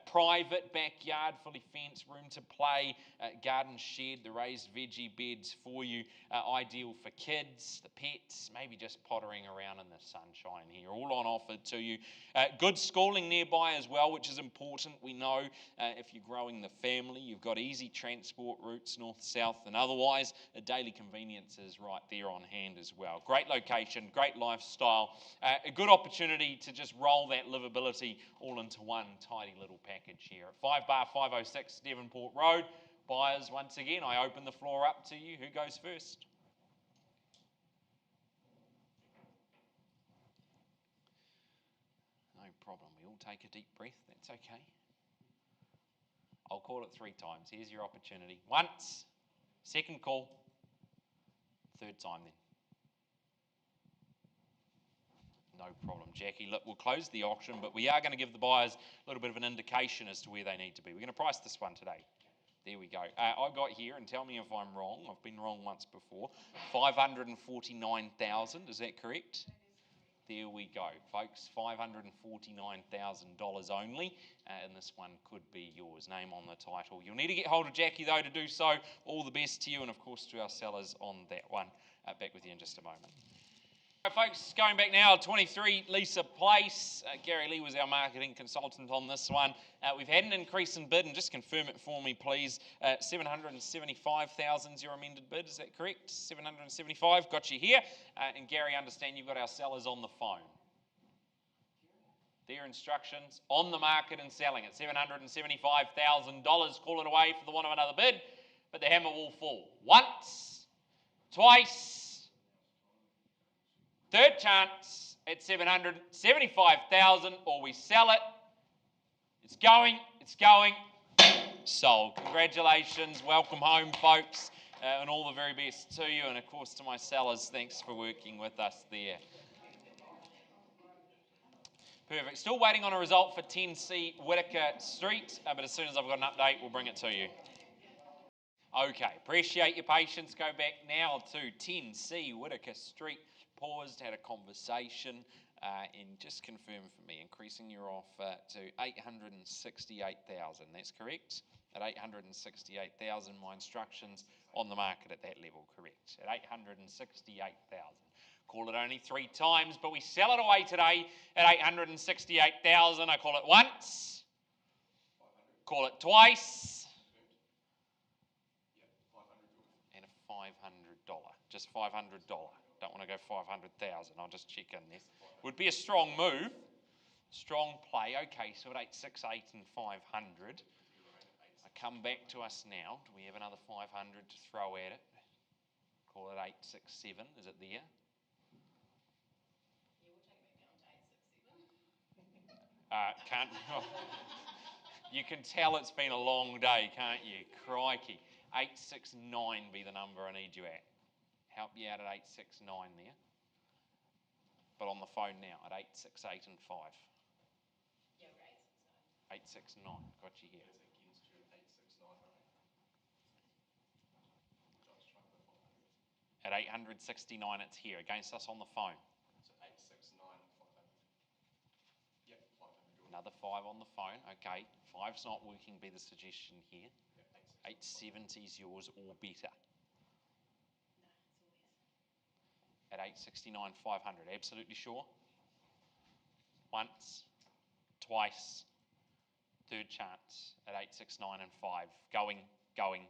Private backyard, fully fenced, room to play, garden shed, the raised veggie beds for you, ideal for kids, the pets, maybe just pottering around in the sunshine here, all on offer to you. Good schooling nearby as well, which is important. We know if you're growing the family, you've got easy transport routes north, south and otherwise. The daily convenience is right there on hand as well. Great location, great lifestyle, a good opportunity to just roll that livability all into one tidy little package here at 5/506 Devonport Road. Buyers, once again, I open the floor up to you. Who goes first? No problem. We all take a deep breath. That's okay. I'll call it 3 times. Here's your opportunity. Once, second call, third time then. No problem, Jackie. Look, we'll close the auction, but we are going to give the buyers a little bit of an indication as to where they need to be. We're going to price this one today. There we go. I got here, and tell me if I'm wrong. I've been wrong once before. 549,000. Is that correct? There we go, folks. $549,000 only, and this one could be yours. Name on the title. You'll need to get hold of Jackie, though, to do so. All the best to you, and of course to our sellers on that one. Back with you in just a moment. Folks, going back now, 23 Lisa Place. Gary Lee was our marketing consultant on this one. We've had an increase in bid, and just confirm it for me, please. 775,000 is your amended bid, is that correct? 775, got you here. And Gary, understand you've got our sellers on the phone. Their instructions on the market and selling at $775,000. Call it away for the want of another bid, but the hammer will fall. Once, twice, third chance at 775,000, or we sell it. It's going, sold. Congratulations, welcome home, folks, and all the very best to you, and of course to my sellers, thanks for working with us there. Perfect. Still waiting on a result for 10C Whitaker Street, but as soon as I've got an update, we'll bring it to you. Okay, appreciate your patience. Go back now to 10C Whitaker Street. Paused, had a conversation, and just confirm for me, increasing your offer to 868,000. That's correct? At 868,000, my instructions on the market at that level, correct? At 868,000. Call it only 3 times, but we sell it away today at 868,000. I call it once, call it twice, and a $500. Just $500. Don't want to go 500,000. I'll just check in there. Would be a strong move. Strong play. Okay, so at 868 and 500. I come back to us now. Do we have another 500 to throw at it? Call it 867. Is it there? Can't. You can tell it's been a long day, can't you? Crikey. 869 be the number I need you at. Help you out at 869 there. But on the phone now at 868 and 5. Yeah, 869. Got you here. At 869 it's here. Against us on the phone. So 869 and 500. Yep, 500. Another 5 on the phone. Okay. 5's not working, be the suggestion here. Yep, 870 is yours or better. At 869, 500. Absolutely sure? Once, twice, third chance at 869 and 5. Going, gone.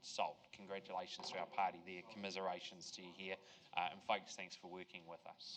Sold. Congratulations to our party there. Commiserations to you here. And folks, thanks for working with us.